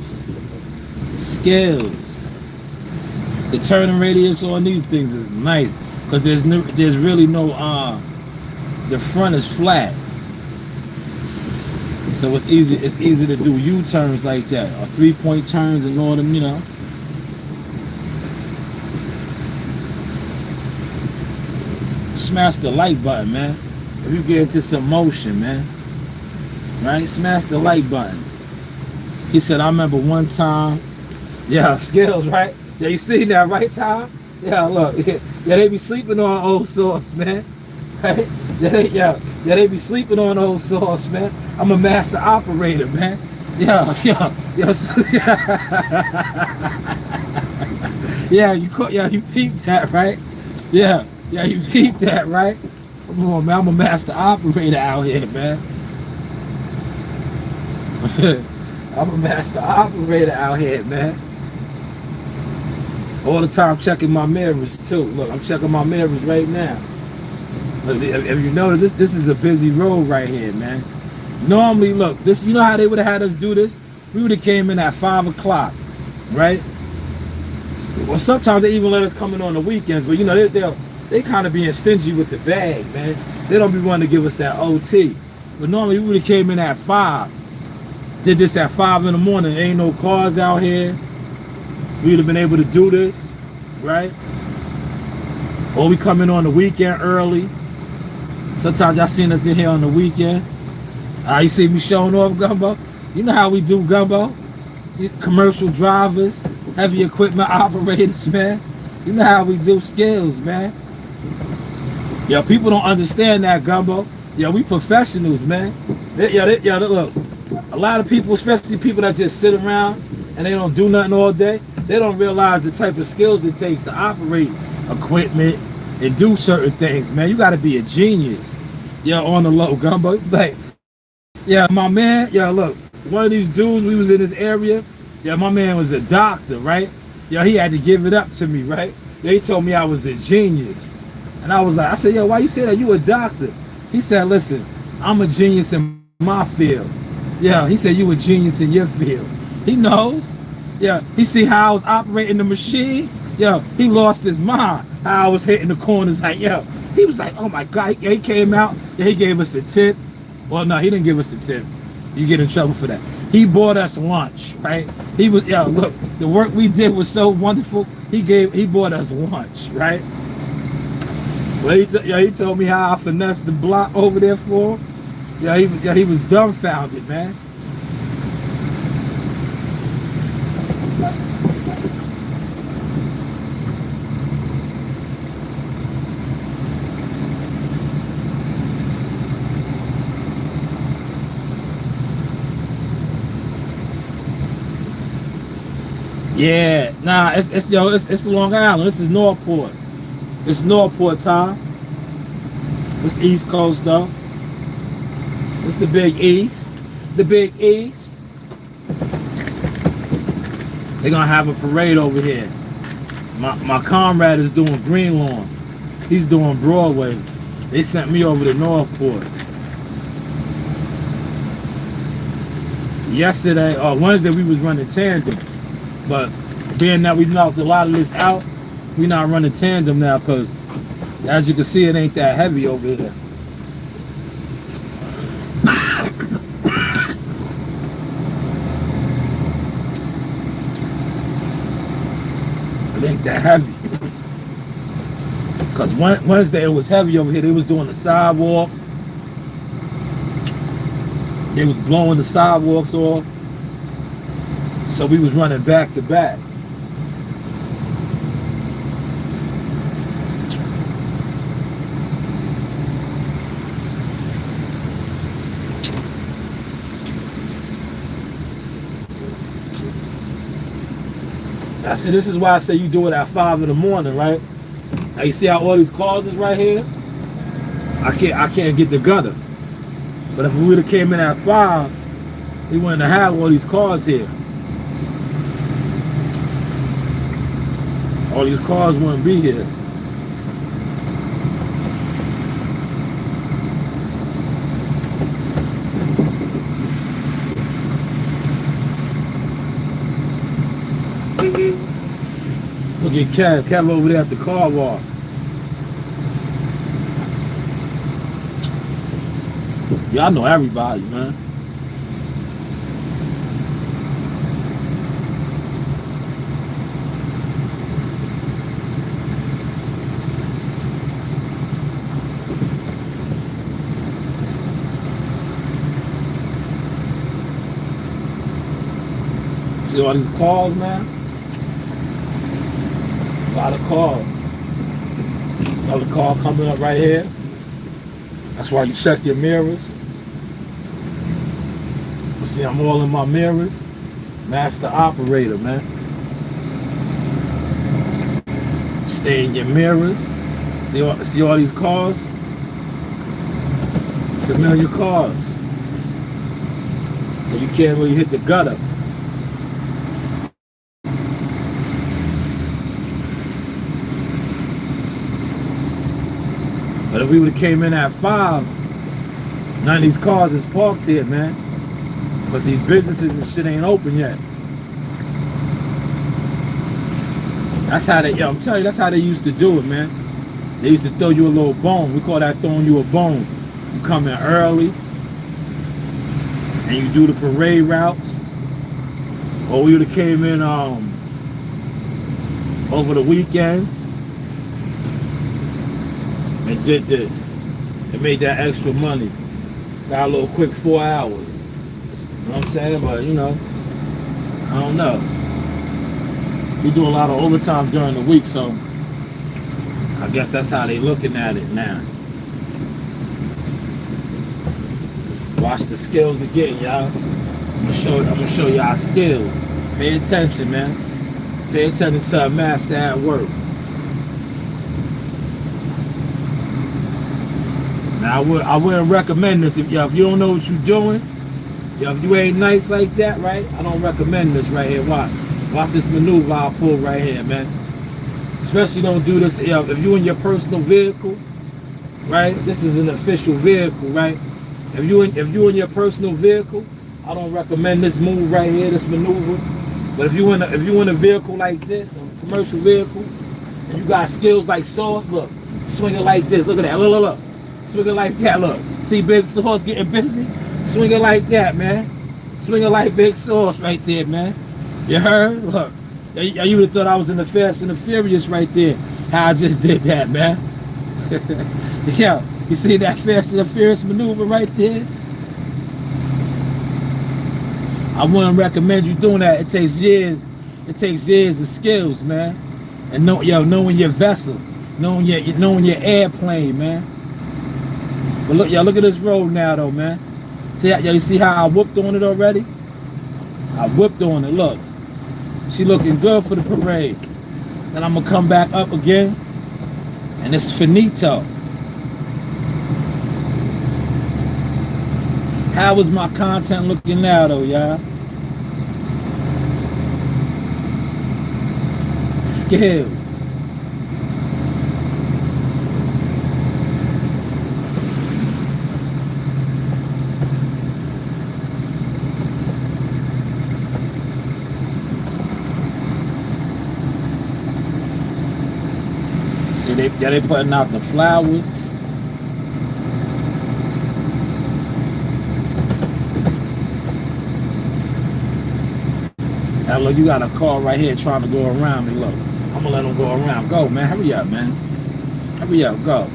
The turning radius on these things is nice. Because there's really no, the front is flat. So it's easy to do U-turns like that. Or 3-point turns and all them, you know. Smash the like button, man. If you get into some motion, man. Right? Smash the like button. He said, I remember one time. Yeah, skills, right? Yeah, you seen that, right, Tom? Yeah, look. Yeah, they be sleeping on old Sauce, man. Right? Yeah, they be sleeping on old Sauce, man. I'm a master operator, man. Yeah. You peeped that, right? Yeah, you peeped that, right? Come on, man. I'm a master operator out here, man. I'm a master operator out here, man. All the time checking my mirrors too. Look, I'm checking my mirrors right now. Look, if you notice, this is a busy road right here, man. Normally, look, this, you know how they would have had us do this? We would have came in at 5 o'clock, right? Well, sometimes they even let us come in on the weekends, but you know, they kind of being stingy with the bag, man. They don't be wanting to give us that OT. But normally we would have came in at 5. Did this at 5 in the morning. There ain't no cars out here. We would have been able to do this, right? Or we come in on the weekend early. Sometimes y'all seen us in here on the weekend. You see me showing off, Gumbo? You know how we do, Gumbo. Commercial drivers, heavy equipment operators, man. You know how we do skills, man. Yo, people don't understand that, Gumbo. Yo, we professionals, man. Look, a lot of people, especially people that just sit around and they don't do nothing all day, they don't realize the type of skills it takes to operate equipment and do certain things, man. You got to be a genius. Yo, on the low, Gumbo. Like, yeah, my man, yo, look, one of these dudes, we was in this area. Yeah, my man was a doctor, right? Yo, he had to give it up to me, right? They told me I was a genius. And I was like, I said, yo, why you say that? You a doctor? He said, listen, I'm a genius in my field. Yeah, he said, you a genius in your field. He knows. Yeah, he see how I was operating the machine. Yo, he lost his mind. How I was hitting the corners like, yo. He was like, oh my God. He came out. Yeah, he gave us a tip. Well, no, he didn't give us a tip. You get in trouble for that. He bought us lunch, right? He was, yo, look, the work we did was so wonderful. He bought us lunch, right? Well, he told me how I finessed the block over there for him. Yeah, he was dumbfounded, man. Yeah, nah, it's Long Island. This is Northport. It's Northport time. It's East Coast though. It's the Big East. The Big East. They're gonna have a parade over here. My comrade is doing Green Lawn. He's doing Broadway. They sent me over to Northport. Yesterday or Wednesday we was running tandem. But being that we knocked a lot of this out, we not running tandem now because as you can see it ain't that heavy over here. It ain't that heavy. Because Wednesday it was heavy over here. They was doing the sidewalk. They was blowing the sidewalks off. So we was running back to back. I said, this is why I say you do it at 5 in the morning, right? Now you see how all these cars is right here? I can't get the gutter. But if we would have came in at 5, we wouldn't have had all these cars here. All these cars wouldn't be here. Look at Kev. Kev over there at the car wash. Y'all know everybody, man. See all these cars, man? A lot of cars. Another car coming up right here. That's why you check your mirrors. You see, I'm all in my mirrors. Master operator, man. Stay in your mirrors. See all these cars? It's a million cars. So you can't really hit the gutter. But if we would have came in at 5, none of these cars is parked here, man. But these businesses and shit ain't open yet. That's how I'm telling you, that's how they used to do it, man. They used to throw you a little bone. We call that throwing you a bone. You come in early, and you do the parade routes. Or we would have came in over the weekend and did this and made that extra money. Got a little quick 4 hours. You know what I'm saying? But you know, I don't know. We do a lot of overtime during the week, so I guess that's how they looking at it now. Watch the skills again, y'all. I'm gonna show y'all skills. Pay attention, man. Pay attention to a master at work. Now I wouldn't recommend this if you don't know what you're doing. If you ain't nice like that, right? I don't recommend this right here. Watch this maneuver I'll pull right here, man. Especially don't do this if you in your personal vehicle, right? This is an official vehicle, right? If you in your personal vehicle, I don't recommend this move right here, this maneuver. But if you in a vehicle like this, a commercial vehicle, and you got skills like Sauce, look, swing it like this. Look at that. Look. Swing it like that. Look. See Big Sauce getting busy? Swing it like that, man. Swing it like Big Sauce right there, man. You heard? Look. You would have thought I was in the Fast and the Furious right there. How I just did that, man. Yeah. You see that Fast and the Furious maneuver right there? I wouldn't recommend you doing that. It takes years. It takes years of skills, man. And knowing your vessel, knowing your airplane, man. But look, y'all, look at this road now, though, man. See, you see how I whooped on it already? I whipped on it. Look, she looking good for the parade. Then I'm gonna come back up again, and it's finito. How is my content looking now, though, y'all? Skills. See, they putting out the flowers. Now look, you got a car right here trying to go around me. Look, I'm gonna let them go around. Go, man. Hurry up, man. Hurry up. Go.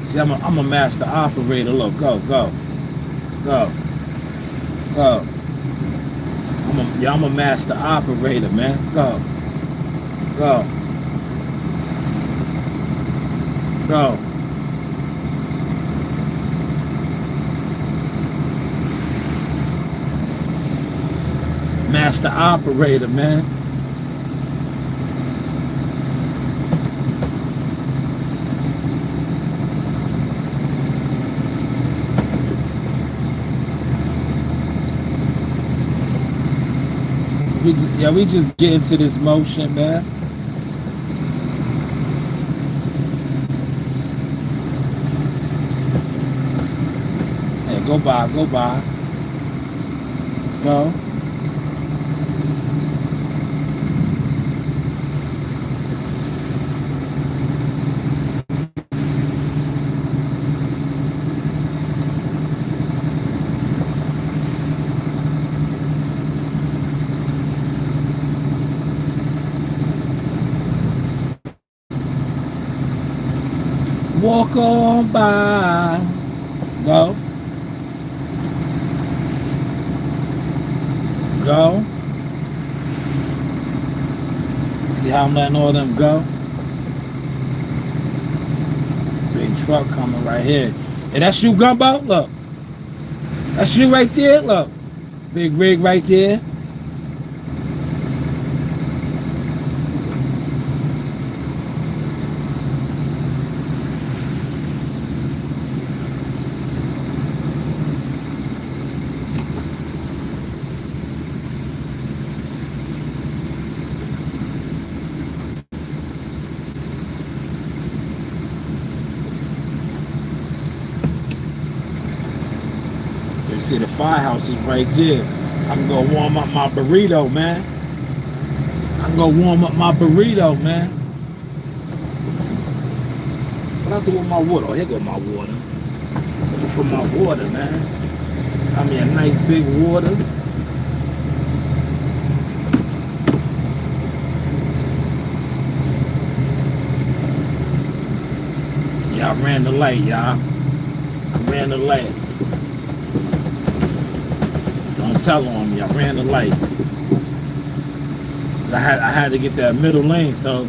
See, I'm a master operator. Look, go. I'm a master operator, man. Go. Master operator, man. We just get into this motion, man. Hey, go by. Go. Walk on by. Go. See how I'm letting all them go? Big truck coming right here. And that's you, Gumbo? Look. That's you right there? Look. Big rig right there. See, the firehouse is right there. I'm gonna warm up my burrito, man. What I do with my water? Oh, here go my water. Looking for my water, man. I mean, a nice big water. Yeah, I ran the light, y'all. Don't tell on me, I ran the light. I had to get that middle lane, so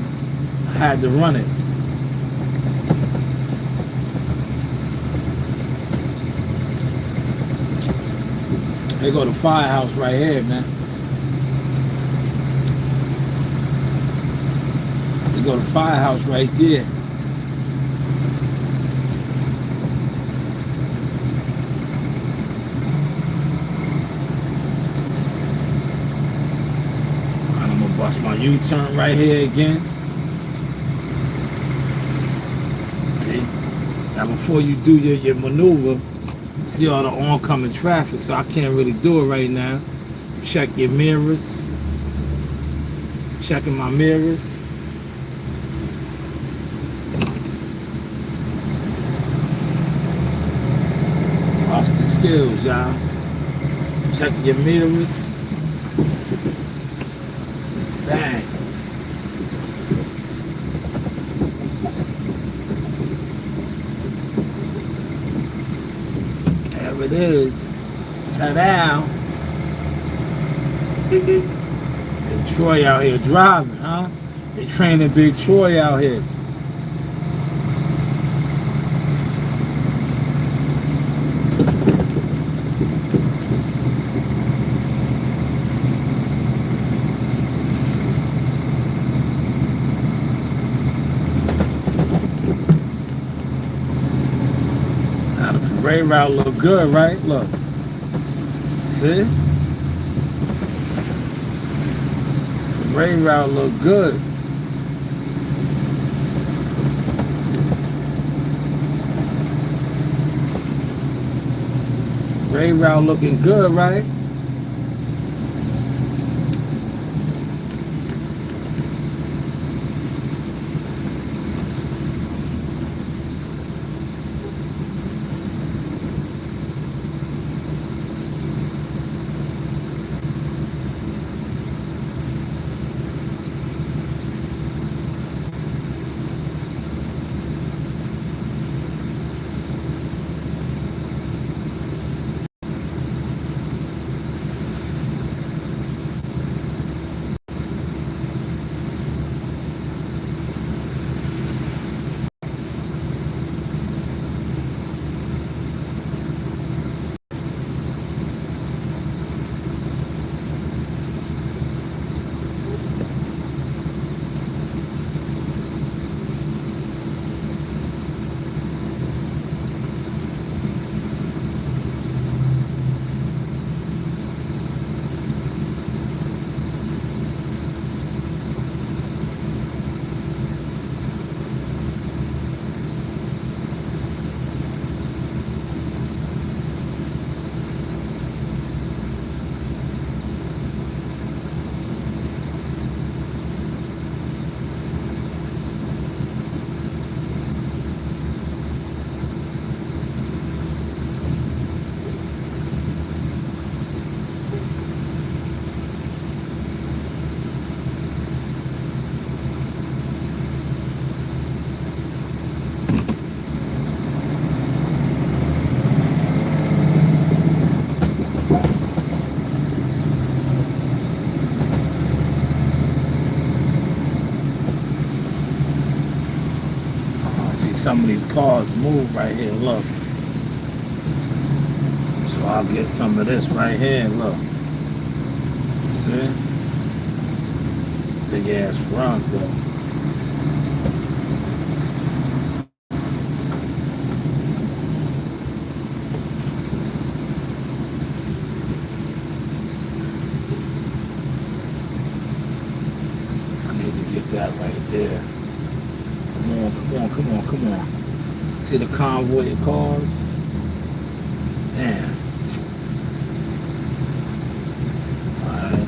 I had to run it. They go to firehouse right here, man. They go to firehouse right there. I'm gonna bust my U-turn right here again. See? Now before you do your maneuver, see all the oncoming traffic, so I can't really do it right now. Check your mirrors. Checking my mirrors. Lost the skills, y'all. Check your mirrors. Bang. There it is. Ta-da. Big Troy out here driving, huh? They training Big Troy out here. Now the parade route look good, right? Look. See? Parade route look good. Parade route looking good, right? Some of these cars move right here, look. So I'll get some of this right here, look. See? Big ass front though. I need to get that right there. Come on. See the convoy of cars? Damn. Alright.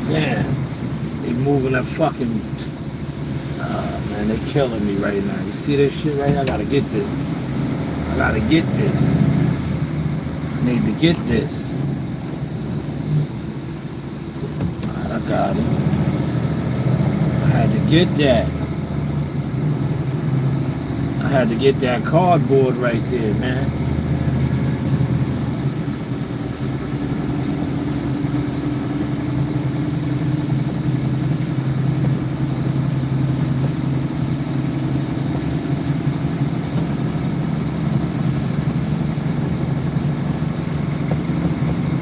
Damn. They moving that fucking... man, they killing me right now. You see this shit right now? I gotta get this. I need to get this. Alright, I got it. I had to get that. I had to get that cardboard right there, man.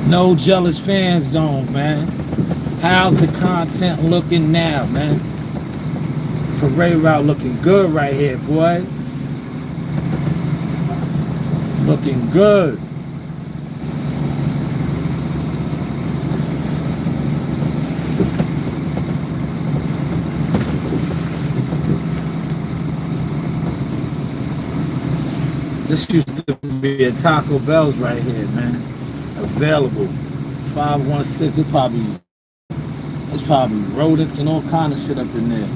No jealous fan zone, man. How's the content looking now, man? Parade route looking good right here, boy. Looking good. This used to be a Taco Bell's right here, man. Available. 516. It's probably rodents and all kind of shit up in there.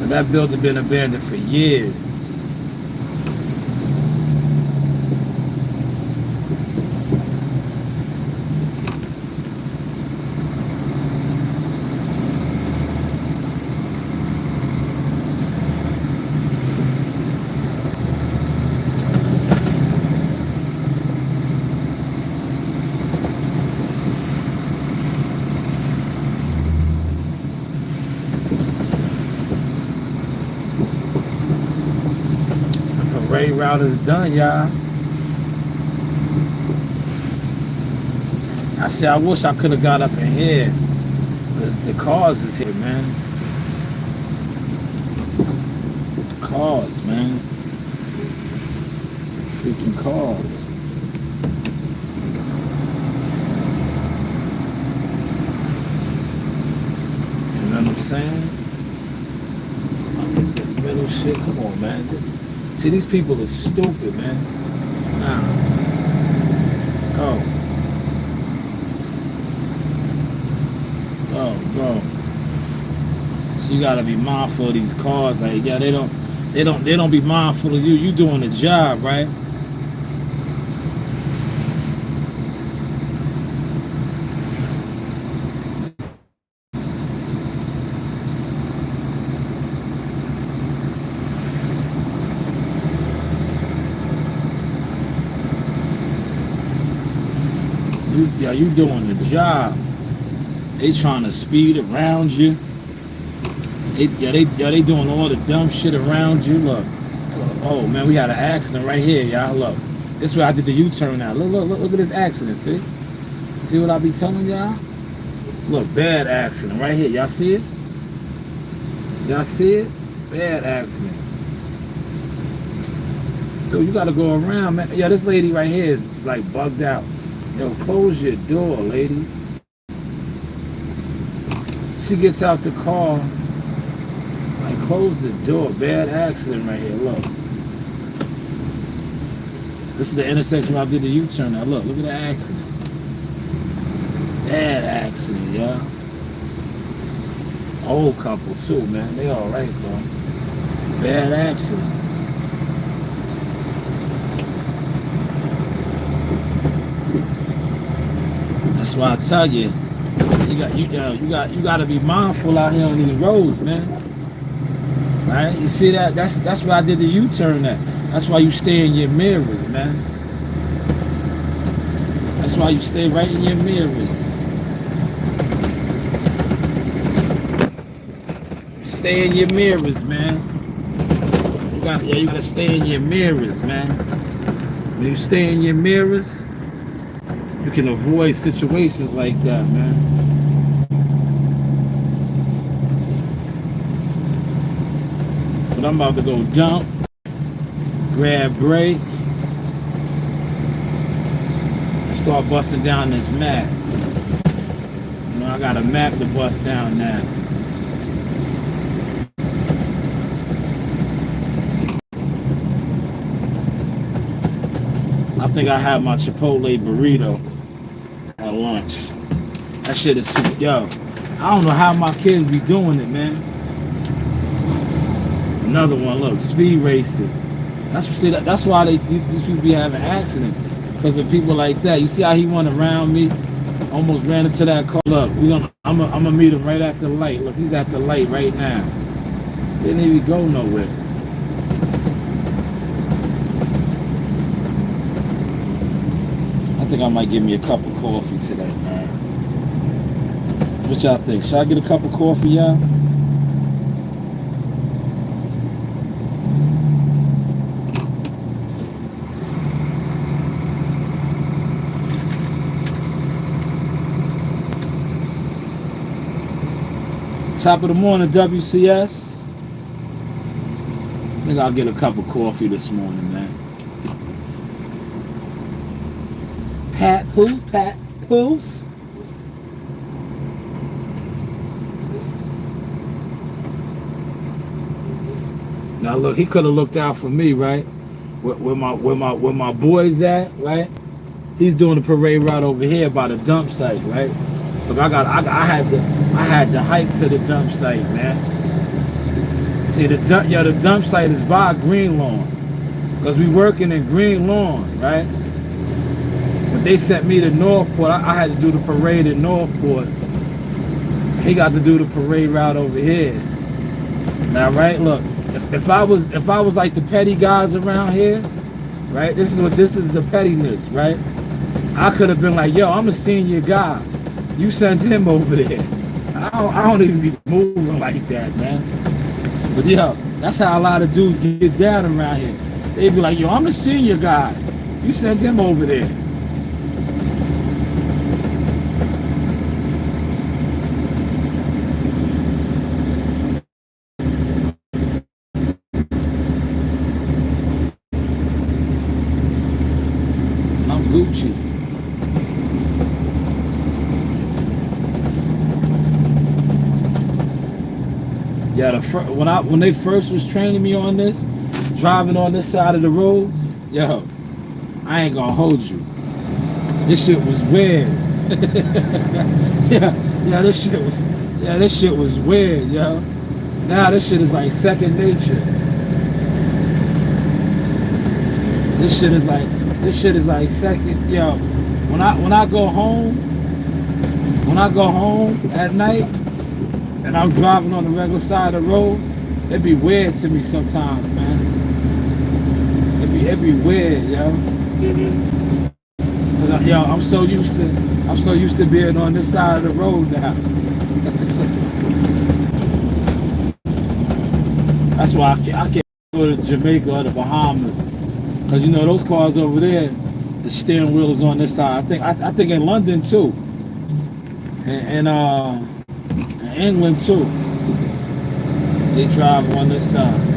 So that building been abandoned for years. Parade route is done, y'all. I said I wish I could have got up in here. The cars is here, man. The cars, man. Freaking cars. You know what I'm saying? This middle shit, come on, man. See, these people are stupid, man. Nah. Go. Go. So you gotta be mindful of these cars. Like, yeah, they don't be mindful of you. You doing the job, right? You doing the job. They trying to speed around you. They doing all the dumb shit around you. Look. Oh man, we had an accident right here, y'all. Look. This is where I did the U-turn now. Look at this accident, see? See what I be telling y'all? Look, bad accident right here. Y'all see it? Y'all see it? Bad accident. Dude, you gotta go around, man. Yeah, this lady right here is like bugged out. Yo, close your door, lady. She gets out the car. Like, close the door. Bad accident right here. Look. This is the intersection where I did the U-turn now. Look at the accident. Bad accident, y'all. Old couple, too, man. They all right, bro. Bad accident. That's why I tell you, you got to be mindful out here on these roads, man. Right? You see that? That's why I did the U-turn at. That's why you stay in your mirrors, man. That's why you stay right in your mirrors. Stay in your mirrors, man. You gotta stay in your mirrors, man. When you stay in your mirrors, you can avoid situations like that, man. But I'm about to go dump, grab brake, and start busting down this map. You know, I got a map to bust down now. I think I had my Chipotle burrito at lunch. That shit is super. Yo, I don't know how my kids be doing it, man. Another one, look, speed races. That's why these people be having accidents, because of people like that. You see how he went around me, almost ran into that car. Look, I'm gonna meet him right at the light. Look, he's at the light right now. Didn't even go nowhere. think I might give me a cup of coffee today, man. What y'all think? Should I get a cup of coffee, y'all? Top of the morning, WCS. I think I'll get a cup of coffee this morning, man. Pat Poos. Now look, he could have looked out for me, right? Where my boys at, right? He's doing the parade route over here by the dump site, right? Look, I had to hike to the dump site, man. See, the dump site is by Green Lawn, cause we working in Green Lawn, right? But they sent me to Northport. I had to do the parade in Northport. He got to do the parade route over here. Now, right? Look, if I was like the petty guys around here, right? This is the pettiness, right? I could have been like, yo, I'm a senior guy. You sent him over there. I don't even be moving like that, man. But yo, that's how a lot of dudes get down around here. They be like, yo, I'm a senior guy. You sent him over there. I'm Gucci. Yeah, when they first was training me on this, driving on this side of the road, yo, I ain't gonna hold you. This shit was weird. This shit was weird, yo. Now this shit is like second nature. This shit is like second, yo. When I go home at night, and I'm driving on the regular side of the road, it'd be weird to me sometimes, man. It'd be weird, yo. Cause yo, I'm so used to being on this side of the road now. That's why I can't go to Jamaica or the Bahamas, cause you know those cars over there, the steering wheel is on this side. I think in London too, and England too. They drive on this side.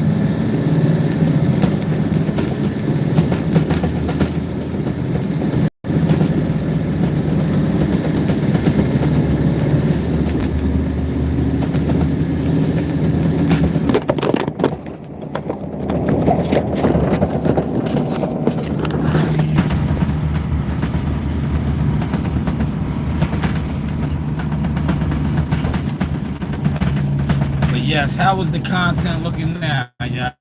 Yes, how is the content looking now, y'all?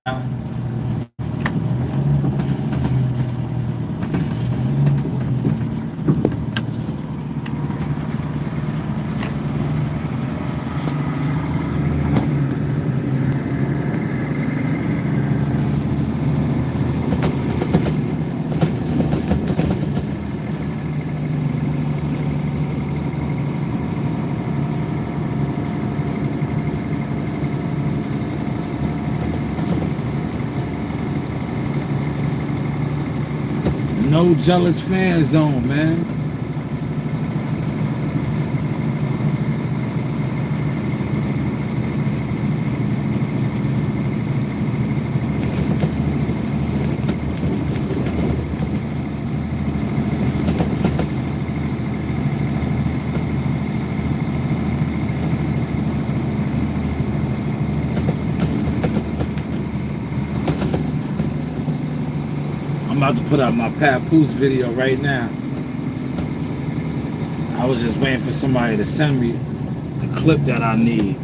No jealous fan zone, man. I'm about to put out my Papoose video right now. I was just waiting for somebody to send me the clip that I need.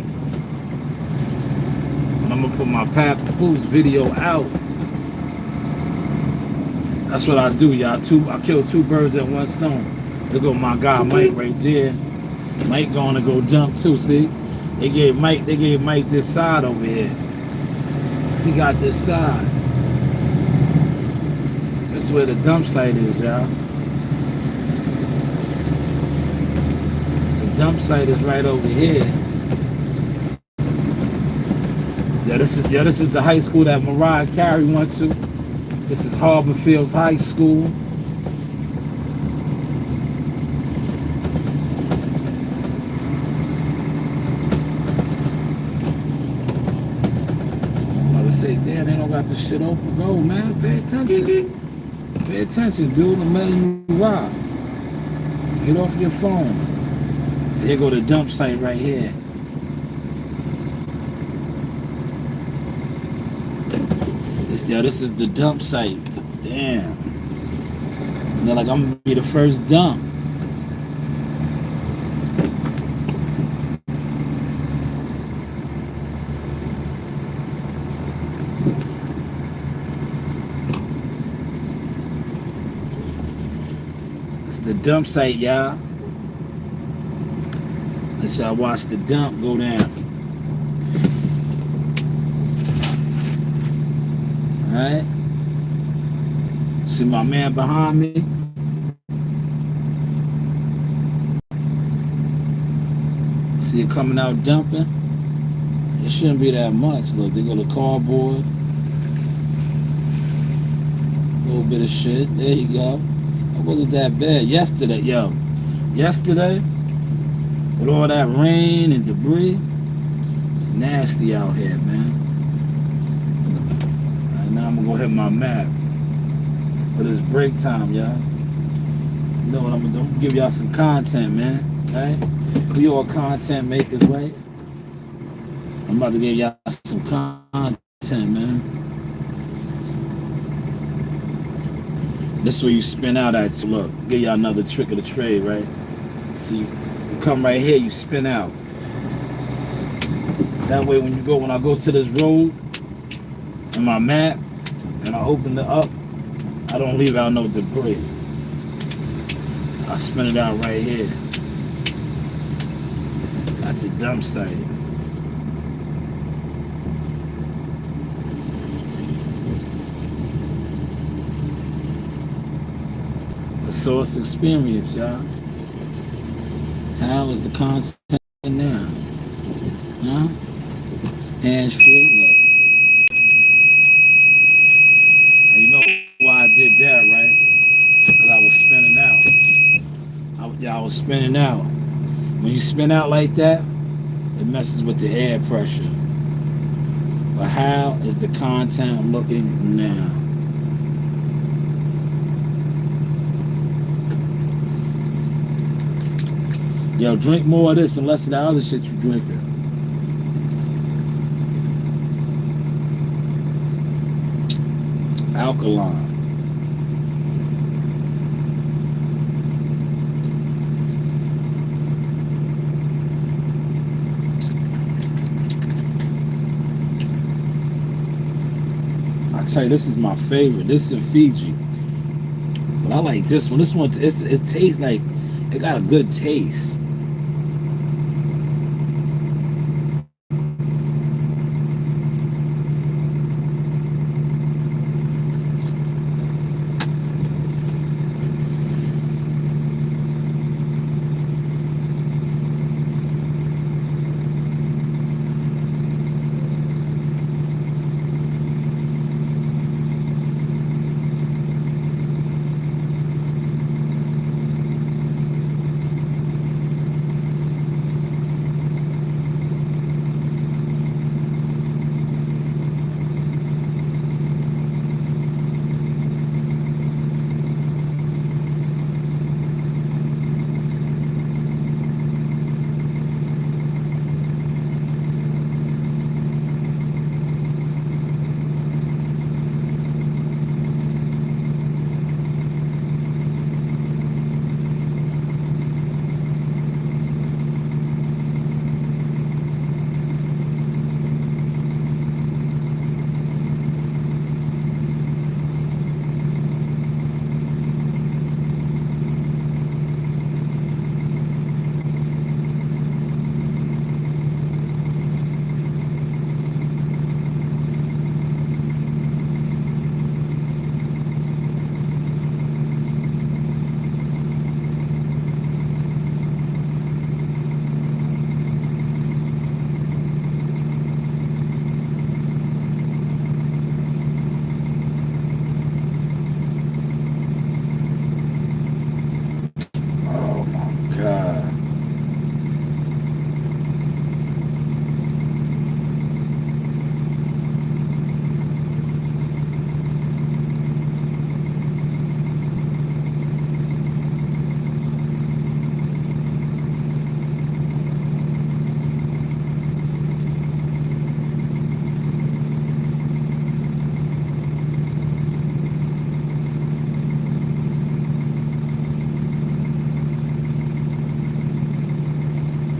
And I'm gonna put my Papoose video out. That's what I do, y'all. I killed two birds at one stone. There go my guy Mike right there. Mike gonna go jump too, see? They gave Mike this side over here. He got this side. This is where the dump site is, y'all. dump site is right over here. This is the high school that Mariah Carey went to. This is Harbor Fields High School. I would say, damn, they don't got the shit open. Go, man. Pay attention. Pay attention, dude. I'm letting you rock. Get off your phone. So here go the dump site right here. This is the dump site. Damn. They're like, I'm gonna be the first dump. It's the dump site, y'all. Let y'all watch the dump go down. Alright? See my man behind me? See it coming out dumping? It shouldn't be that much. Look, they go to cardboard. A little bit of shit. There you go. It wasn't that bad. Yesterday, with all that rain and debris, it's nasty out here, man. Now I'm gonna go hit my map for this break time, y'all. You know what I'm gonna do? I'm gonna give y'all some content, man. Right? We all content makers, right? I'm about to give y'all some content, man. This is where you spin out at. So look, give y'all another trick of the trade, right? See, you come right here, you spin out. That way, when I go to this road, in my map, and I open it up, I don't leave out no debris. I spin it out right here at the dump site. The source experience, y'all. How is the content now? Huh? Hands free, look. You know why I did that, right? Because I was spinning out. I was spinning out. When you spin out like that, it messes with the air pressure. But how is the content looking now? Yo, drink more of this and less of the other shit you drinking. Alkaline. I tell you, this is my favorite. This is in Fiji, but I like this one. This one, it tastes like it got a good taste.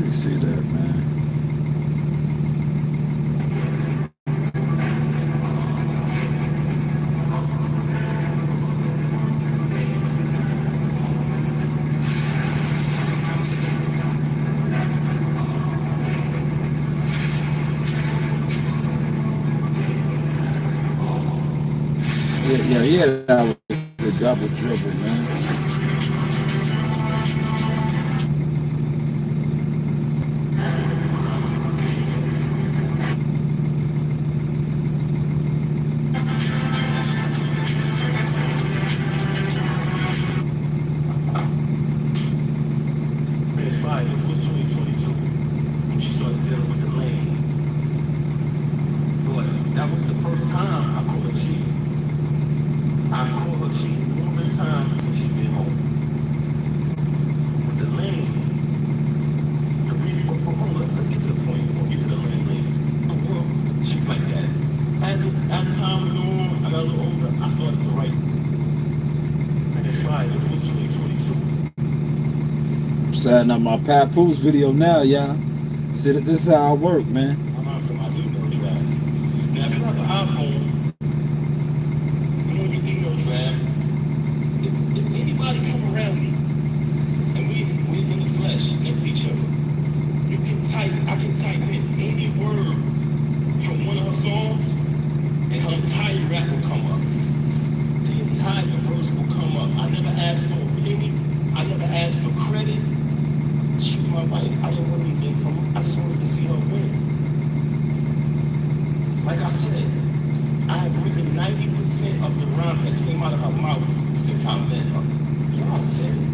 me see that, man. Yeah, that was the double dribble, man. Inspired. It was 2022 when she started dealing with the lane. But that was the first time I caught her cheating. I've caught her cheating numerous times when she's been home. With the lane, the reason, but hold on, let's get to the point. We'll get to the lane. The world, she's like that. As time went on, I got a little older, I started to write. And inspired. It was 2022. I'm setting up my Papoose video now, y'all. See, this is how I work, man. I'm on to my email draft. Now, if you have an iPhone, you on your email draft, if anybody come around me and we're in the flesh next to each other, I can type in any word from one of her songs and her entire rap will come up. The entire verse will come up. I never asked for a penny. I never asked for credit. She was my wife. I didn't want anything from her. I just wanted to see her win. Like I said, I have written 90% of the rhymes that came out of her mouth since I met her. Y'all said it.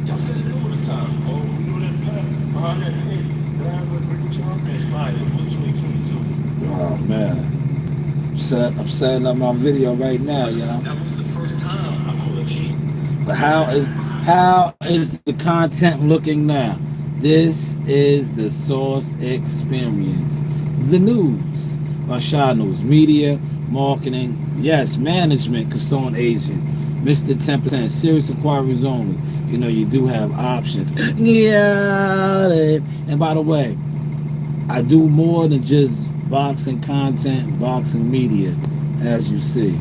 Y'all said it numerous times. Oh, you know that's Pap behind that pen. That I would bring with y'all. Inspired. It was 2022. Oh, man. I'm setting up my video right now, y'all. That was the first time I called her cheat. But how is the content looking now? This is the Source Experience. The news by Shaw News Media, marketing, yes, management, consultant agent, Mr. 10%, serious inquiries only. You know, you do have options. Yeah. And by the way, I do more than just boxing content, boxing media, as you see.